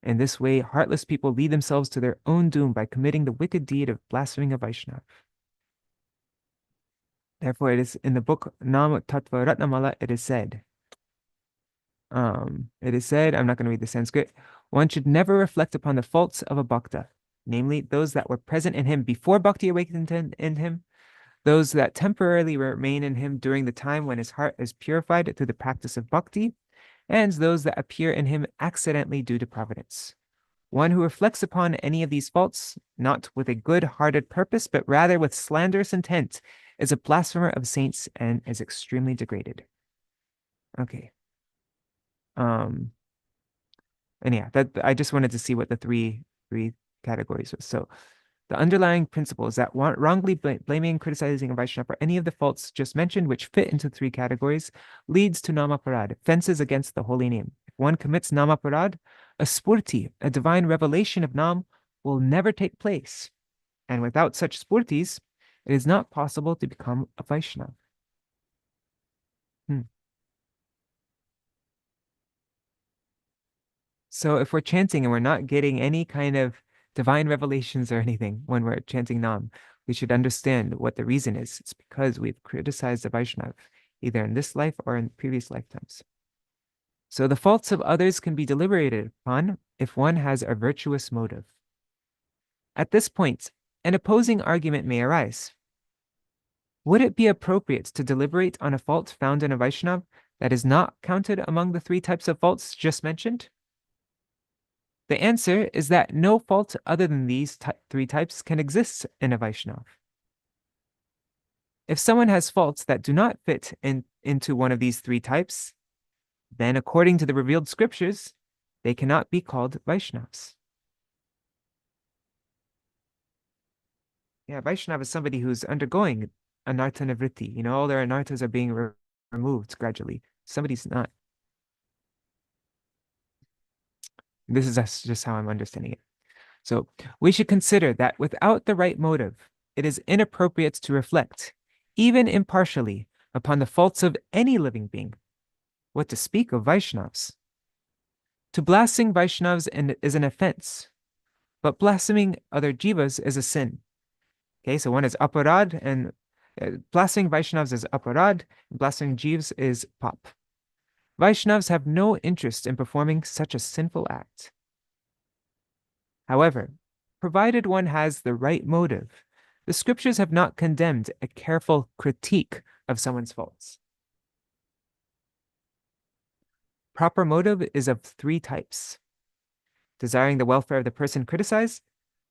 In this way, heartless people lead themselves to their own doom by committing the wicked deed of blaspheming a Vaishnava. Therefore, it is in the book Nam Tattva Ratnamala, it is said, I'm not going to read the Sanskrit, one should never reflect upon the faults of a bhakta, namely those that were present in him before bhakti awakened in him, those that temporarily remain in him during the time when his heart is purified through the practice of bhakti, and those that appear in him accidentally due to providence. One who reflects upon any of these faults, not with a good-hearted purpose, but rather with slanderous intent, is a blasphemer of saints and is extremely degraded. Okay. And yeah, that I just wanted to see what the three categories was. So the underlying principle is that wrongly blaming and criticizing a Vaishnava for any of the faults just mentioned, which fit into three categories, leads to namaparad, offenses against the holy name. If one commits namaparad, a spurti, a divine revelation of nam, will never take place. And without such spurtis, it is not possible to become a Vaishnava. So if we're chanting and we're not getting any kind of divine revelations or anything when we're chanting Nam, we should understand what the reason is. It's because we've criticized the Vaishnava, either in this life or in previous lifetimes. So the faults of others can be deliberated upon if one has a virtuous motive. At this point, an opposing argument may arise. would it be appropriate to deliberate on a fault found in a Vaishnava that is not counted among the three types of faults just mentioned? The answer is that no fault other than these three types can exist in a Vaishnava. If someone has faults that do not fit into one of these three types, then according to the revealed scriptures, they cannot be called Vaishnavas. Yeah, Vaishnava is somebody who's undergoing anartha nivritti. You know, all their anarthas are being removed gradually. Somebody's not. This is just how I'm understanding it. So we should consider that without the right motive, it is inappropriate to reflect, even impartially, upon the faults of any living being. What to speak of Vaishnavas? To blaspheme Vaishnavas is an offense, but blaspheming other jivas is a sin. Okay, so one is aparad, and blaspheming Vaishnavas is aparad, and blaspheming jivas is pap. Vaishnavas have no interest in performing such a sinful act. However, provided one has the right motive, the scriptures have not condemned a careful critique of someone's faults. Proper motive is of three types: desiring the welfare of the person criticized,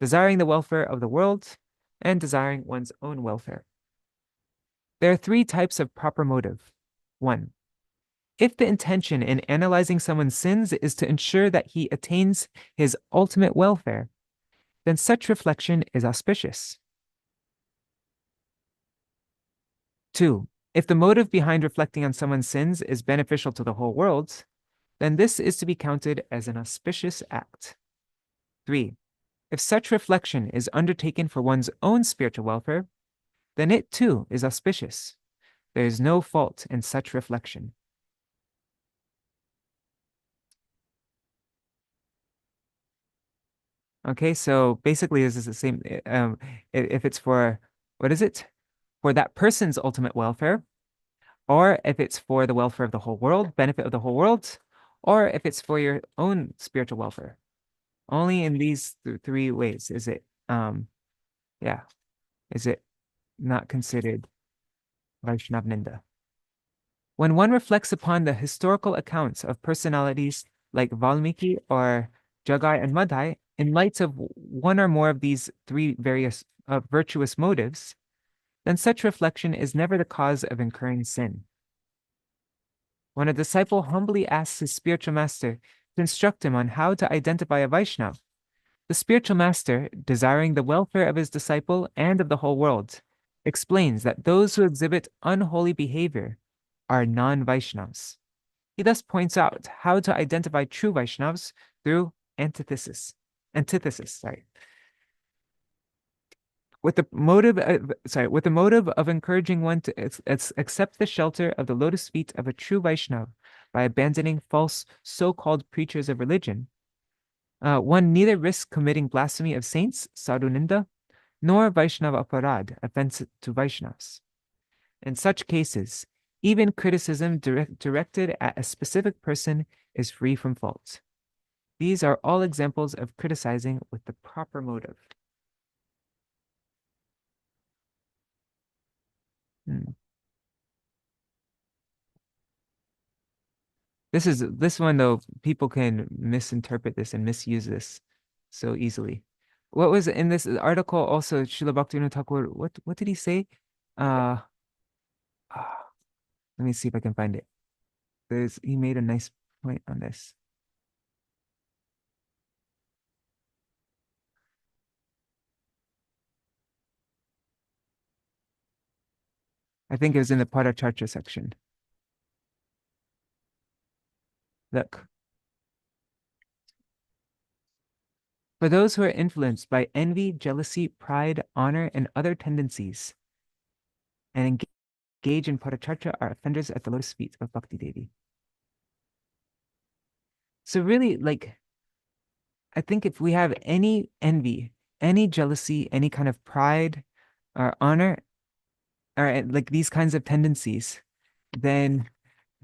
desiring the welfare of the world, and desiring one's own welfare. There are three types of proper motive. 1. If the intention in analyzing someone's sins is to ensure that he attains his ultimate welfare, then such reflection is auspicious. 2. If the motive behind reflecting on someone's sins is beneficial to the whole world, then this is to be counted as an auspicious act. 3. If such reflection is undertaken for one's own spiritual welfare, then it too is auspicious. There is no fault in such reflection. Okay, so basically this is the same. If it's for, what is it? For that person's ultimate welfare, or if it's for the welfare of the whole world, benefit of the whole world, or if it's for your own spiritual welfare. Only in these three ways is it, yeah, is it not considered Vaishnav Ninda. When one reflects upon the historical accounts of personalities like Valmiki or Jagai and Madhai, in light of one or more of these three various virtuous motives, then such reflection is never the cause of incurring sin. When a disciple humbly asks his spiritual master to instruct him on how to identify a Vaishnava, the spiritual master, desiring the welfare of his disciple and of the whole world, explains that those who exhibit unholy behavior are non-Vaishnavas. He thus points out how to identify true Vaishnavas through antithesis. With the motive of encouraging one to accept the shelter of the lotus feet of a true Vaishnava by abandoning false so-called preachers of religion, one neither risks committing blasphemy of saints, sadhu ninda, nor Vaishnava aparad, offense to Vaishnavas. In such cases, even criticism directed at a specific person is free from fault. These are all examples of criticizing with the proper motive. This one though, people can misinterpret this and misuse this so easily. What was in this article also, Śrīla Bhaktivinoda Ṭhākura, what did he say? Uh, ah, let me see if I can find it. He made a nice point on this. I think it was in the Padacharya section. Look. For those who are influenced by envy, jealousy, pride, honor, and other tendencies, and engage in Padacharya are offenders at the lotus feet of Bhakti Devi. So really, like, I think if we have any envy, any jealousy, any kind of pride or honor, or like these kinds of tendencies, then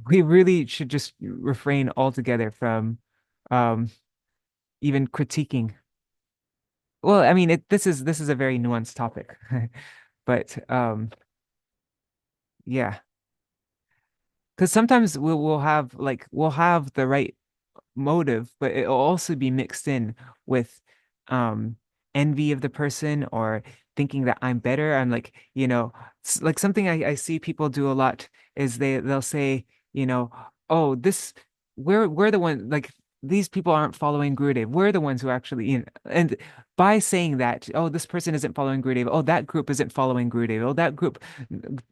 we really should just refrain altogether from even critiquing. Well, I mean, this is a very nuanced topic, but Yeah. Because sometimes we'll have like we'll have the right motive, but it'll also be mixed in with um envy of the person or thinking that I'm better. I'm like, like something I see people do a lot is they'll say, oh, this we're the one like these people aren't following Gurudev. We're the ones who actually, and by saying that, oh, this person isn't following Gurudev. Oh, that group isn't following Gurudev. Oh, that group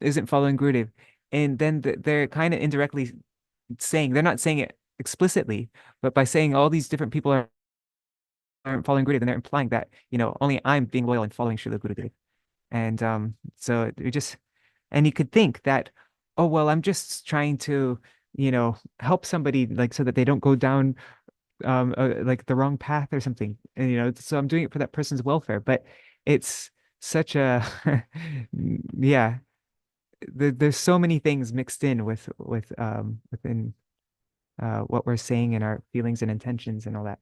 isn't following Gurudev. And then they're kind of indirectly saying, they're not saying it explicitly, but by saying all these different people aren't following Gurudev, then they're implying that, only I'm being loyal and following Srila Gurudev. And so we just, and you could think that, oh, well, I'm just trying to, help somebody like so that they don't go down like the wrong path or something. And, so I'm doing it for that person's welfare. But it's such a, yeah, there's so many things mixed in within what we're saying and our feelings and intentions and all that.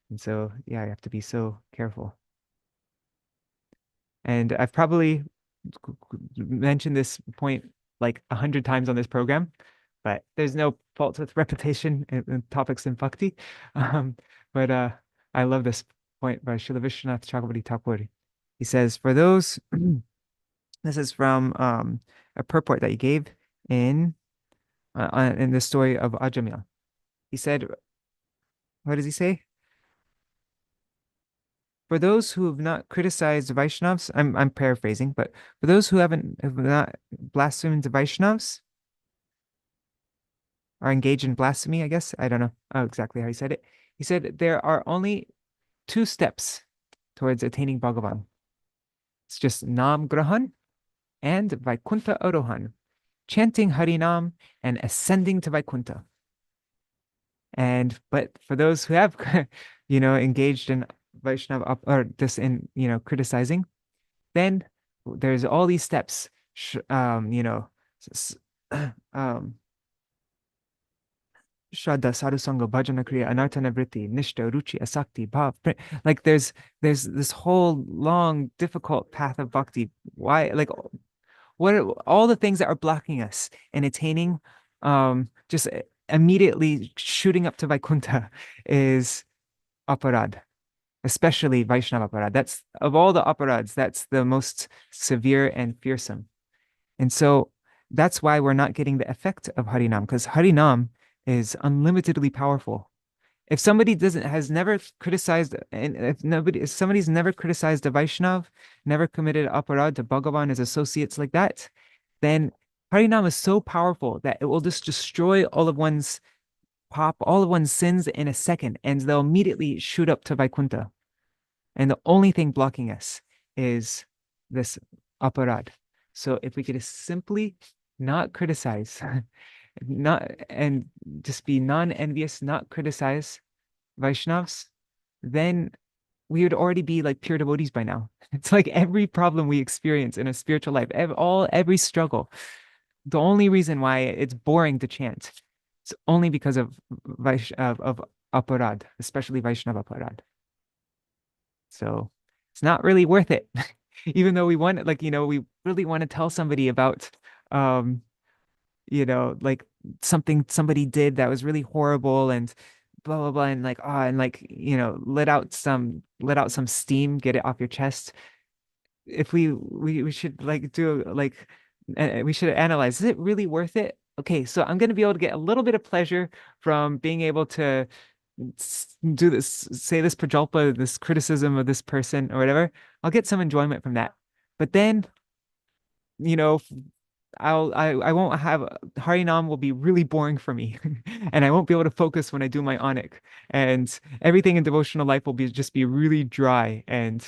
And so, yeah, I have to be so careful. And I've probably mentioned this point like 100 times on this program, but there's no fault with repetition in topics in Bhakti. Um, but I love this point by Śrīla Vishwanath Chakravarti Thakur. He says, for those, this is from a purport that he gave in in the story of Ajamil. He said, what does he say? For those who have not criticized Vaishnavas, I'm paraphrasing, but for those who have not blasphemed the Vaishnavas, are engaged in blasphemy, I guess. I don't know exactly how he said it. He said there are only two steps towards attaining Bhagavan. It's just Nam Grahan and Vaikuntha Arohan, chanting Harinam and ascending to Vaikuntha. And but for those who have, engaged in Vaishnava or this in, criticizing, then there's all these steps, um, Shraddha, Sadhusanga, Bhajana Kriya, Anartana Vritti, Nishta, Ruchi, Asakti, Bhav. Like there's this whole long, difficult path of bhakti. Why, like, what are all the things that are blocking us in attaining, just immediately shooting up to Vaikuntha is aparad, especially Vaishnava aparad. That's of all the aparads, that's the most severe and fearsome. And so that's why we're not getting the effect of Harinam, because Harinam is unlimitedly powerful. If somebody doesn't has never criticized, and if somebody's never criticized a Vaishnav, never committed aparad to Bhagavan as associates like that, then Harinam is so powerful that it will just destroy all of one's sins in a second, and they'll immediately shoot up to Vaikuntha. And the only thing blocking us is this aparad. So if we could just simply not criticize, not and just be non-envious, not criticize Vaishnavas, then we would already be like pure devotees by now. It's like every problem we experience in a spiritual life, every struggle, the only reason why it's boring to chant, it's only because of of aparad, especially Vaishnava aparad. So it's not really worth it. Even though we want, like, we really want to tell somebody about, um, like something somebody did that was really horrible and blah blah blah, and like, and like, let out some steam, get it off your chest. If we should like do like we should analyze, is it really worth it? Okay, so I'm going to be able to get a little bit of pleasure from being able to do this, say this prajalpa, this criticism of this person or whatever. I'll get some enjoyment from that. But then, you know, I won't have Harinam will be really boring for me and I won't be able to focus when I do my onik, and everything in devotional life will be just be really dry. And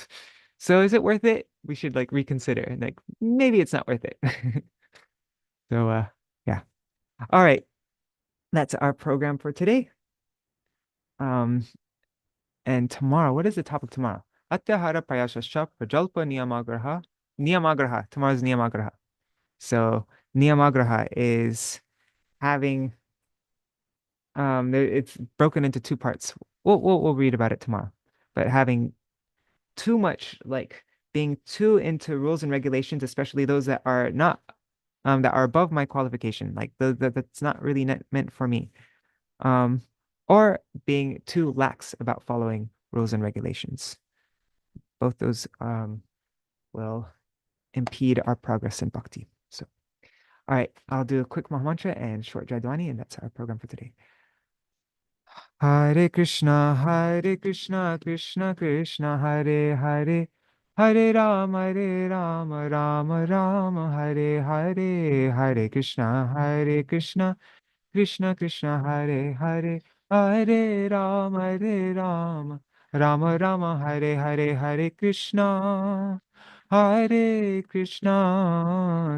so is it worth it? We should like reconsider and like maybe it's not worth it. So yeah. All right. That's our program for today. Um and tomorrow, what is the topic tomorrow? Atyahara Prayasascha Prajalpa Niyamagraha. Niyamagraha. Tomorrow's Niyamagraha. So Niyamagraha is having it's broken into two parts. We'll read about it tomorrow. But having too much, like being too into rules and regulations, especially those that are not that are above my qualification, like that's not really meant for me. Um, or being too lax about following rules and regulations. Both those will impede our progress in bhakti. So, all right, I'll do a quick Mahamantra and short Jaidwani, and that's our program for today. Hare Krishna, Krishna Krishna, Hare Hare, Hare Ram, Rama Rama, Hare Hare, Hare Krishna, Krishna Krishna, Hare Hare, Hare Ram, Rama Rama, Hare Hare, Hare Krishna,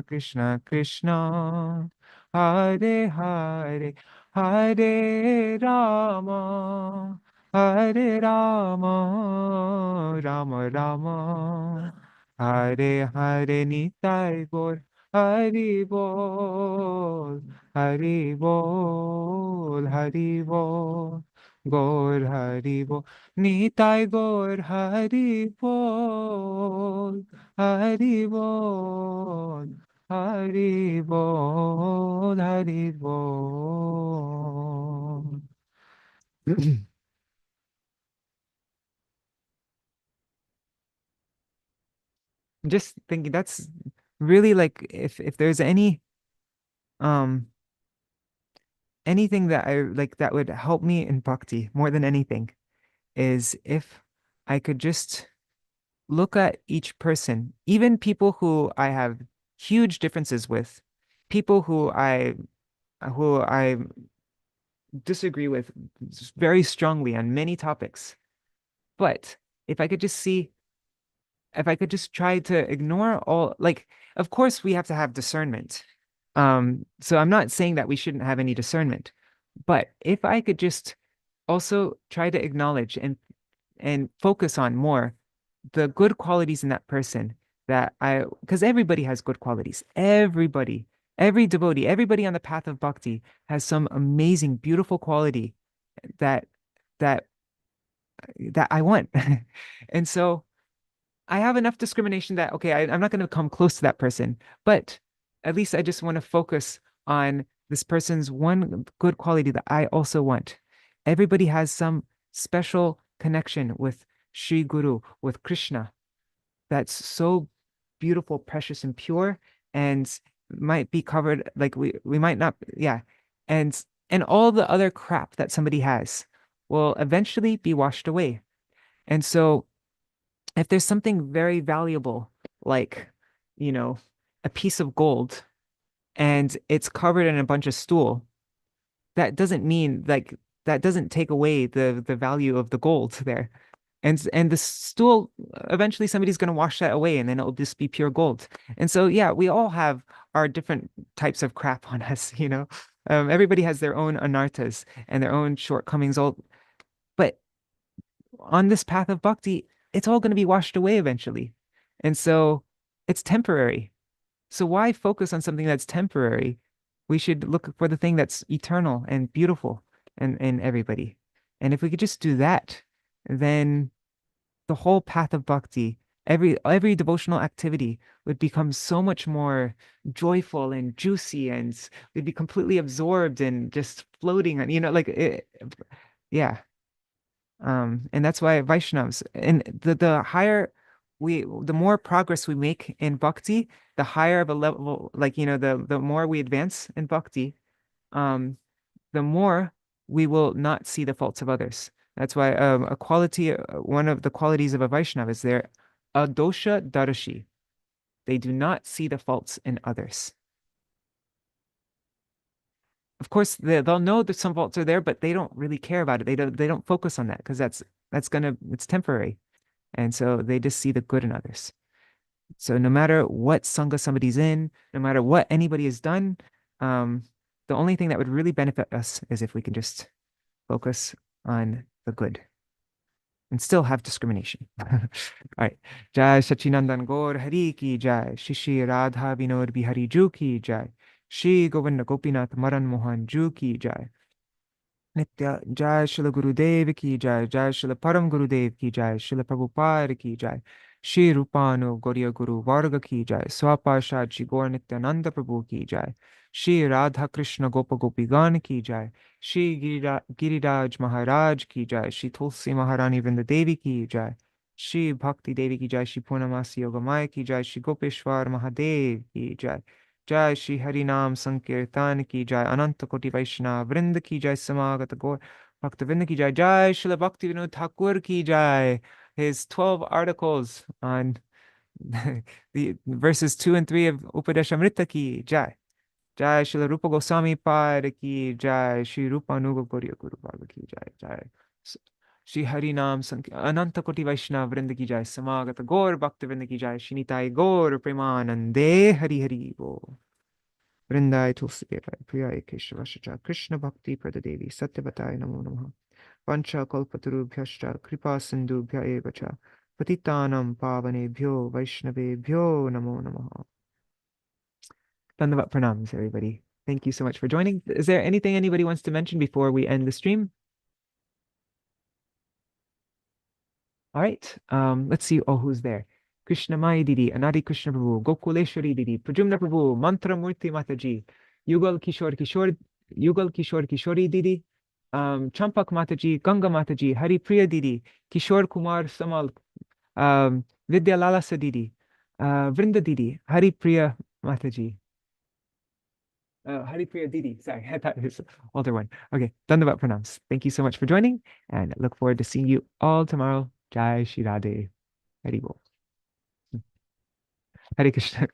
Krishna Krishna, Hare Hare, Hare Rama, Hare Rama, Rama Rama, Hare Hare Nitai Gaur, Hari Bol, Hari Bol, Hari Bol, Gaur Hari Bol, Nitai Gaur Hari Bol, Hari Bol, Hari Bol, Hari Bol. Just thinking that's really like if there's um anything that I like that would help me in bhakti more than anything is if I could just look at each person, even people who I have huge differences with, people who I disagree with very strongly on many topics. But if I could just see, if I could just try to ignore all, like, of course we have to have discernment. So I'm not saying that we shouldn't have any discernment, but if I could just also try to acknowledge and focus on more the good qualities in that person that because everybody has good qualities. Everybody, every devotee, everybody on the path of bhakti has some amazing, beautiful quality that that that I want. And so I have enough discrimination that, okay, I'm not going to come close to that person, but at least I just want to focus on this person's one good quality that I also want. Everybody has some special connection with Sri Guru, with Krishna, that's so beautiful, precious, and pure, and might be covered like we might not, yeah, and all the other crap that somebody has will eventually be washed away. And so if there's something very valuable, like, you know, a piece of gold and it's covered in a bunch of stool, that doesn't mean like that doesn't take away the value of the gold there. And the stool, eventually somebody's going to wash that away and then it'll just be pure gold. And so yeah, we all have our different types of crap on us, you know. Everybody has their own anartas and their own shortcomings, all but on this path of bhakti, it's all going to be washed away eventually. And so it's temporary. So why focus on something that's temporary? We should look for the thing that's eternal and beautiful in everybody. And if we could just do that, then the whole path of bhakti, every devotional activity would become so much more joyful and juicy, and we'd be completely absorbed and just floating on, like yeah. And that's why Vaishnavas and the higher the more progress we make in bhakti, the higher of a level, like the more we advance in bhakti, um, the more we will not see the faults of others. That's why one of the qualities of a Vaishnava is they're adosha darashi. They do not see the faults in others. Of course, they'll know that some faults are there, but they don't really care about it. They don't focus on that because it's temporary. And so they just see the good in others. So no matter what sangha somebody's in, no matter what anybody has done, um, the only thing that would really benefit us is if we can just focus on the good and still have discrimination. All right. Jai Sachinandan Gaur Hari ki jai. Shishi Radha Vinod Bihari Ju ki jai. Shri Govinda Gopinath Maran Mohan Ju ki jai. Nitya Jai Shila Gurudev ki jai. Jai Shila Param Gurudev ki jai. Shila Prabhupada ki jai. Shri Rupanu Gauriya Guru Varga ki jai. Swapashad Shri Gaur Nityananda Prabhu ki jai. Shri Radha Krishna Gopa Gopigan ki jai. Shri Giriraj Maharaj ki jai. Shri Tulsi Maharani Vrinda Devi ki jai. Shri Bhakti Devi ki jai. Shri Purnamasi Yogamaya ki jai. Shri Gopeshwar Mahadev ki jai. Jai Shri Harinam Sankirtan ki jai. Ananta Koti Vaishnava Vrinda ki jai. Samagata Gaur Bhaktivedānta ki jai. Jai Śrīla Bhaktivinoda Ṭhākura ki jai. His 12 articles on the verses 2 and 3 of Upadeśāmṛta ki jai. Jai Śrīla Rūpa Gosvāmī Pada ki jai. Shri Rūpa Nuga Gauriya Guru Varga ki jai. Jai Shri Harinam Ananta Koti Vaishnava Vrinda ki jai. Samagata Gaur Bhaktivedānta ki jai. Shri Nitai Gaur Premanande Hari Hari Bo. Vrindai Tulsi Devai Priyai Keshavasacha Krishna Bhakti Pradadevi Satyavataya Namo Namaha. Vancha Kalpatarubhyascha Kripa Sindhubhya Evacha Patitanam Pavanebhyo Vaishnavebhyo Namo Namaha. Dandavat pranams, everybody. Thank you so much for joining. Is there anything anybody wants to mention before we end the stream? All right. Let's see. Oh, who's there? Krishna Mai Didi, Anadi Krishna Prabhu, Gokuleshwari Didi, Prajumna Prabhu, Mantra Murti Mataji, Yugal Kishore Kishori Didi, Champak Mataji, Ganga Mataji, Hari Priya Didi, Kishore Kumar Samal, Vidya Lalasa Didi, Vrinda Didi, Hari Priya Mataji. Hari Priya Didi, sorry, I thought it was older one. Okay, Dandavat pranams. Thank you so much for joining, and look forward to seeing you all tomorrow. Jai Shri Radhe. Hari Bol. Hare Krishna.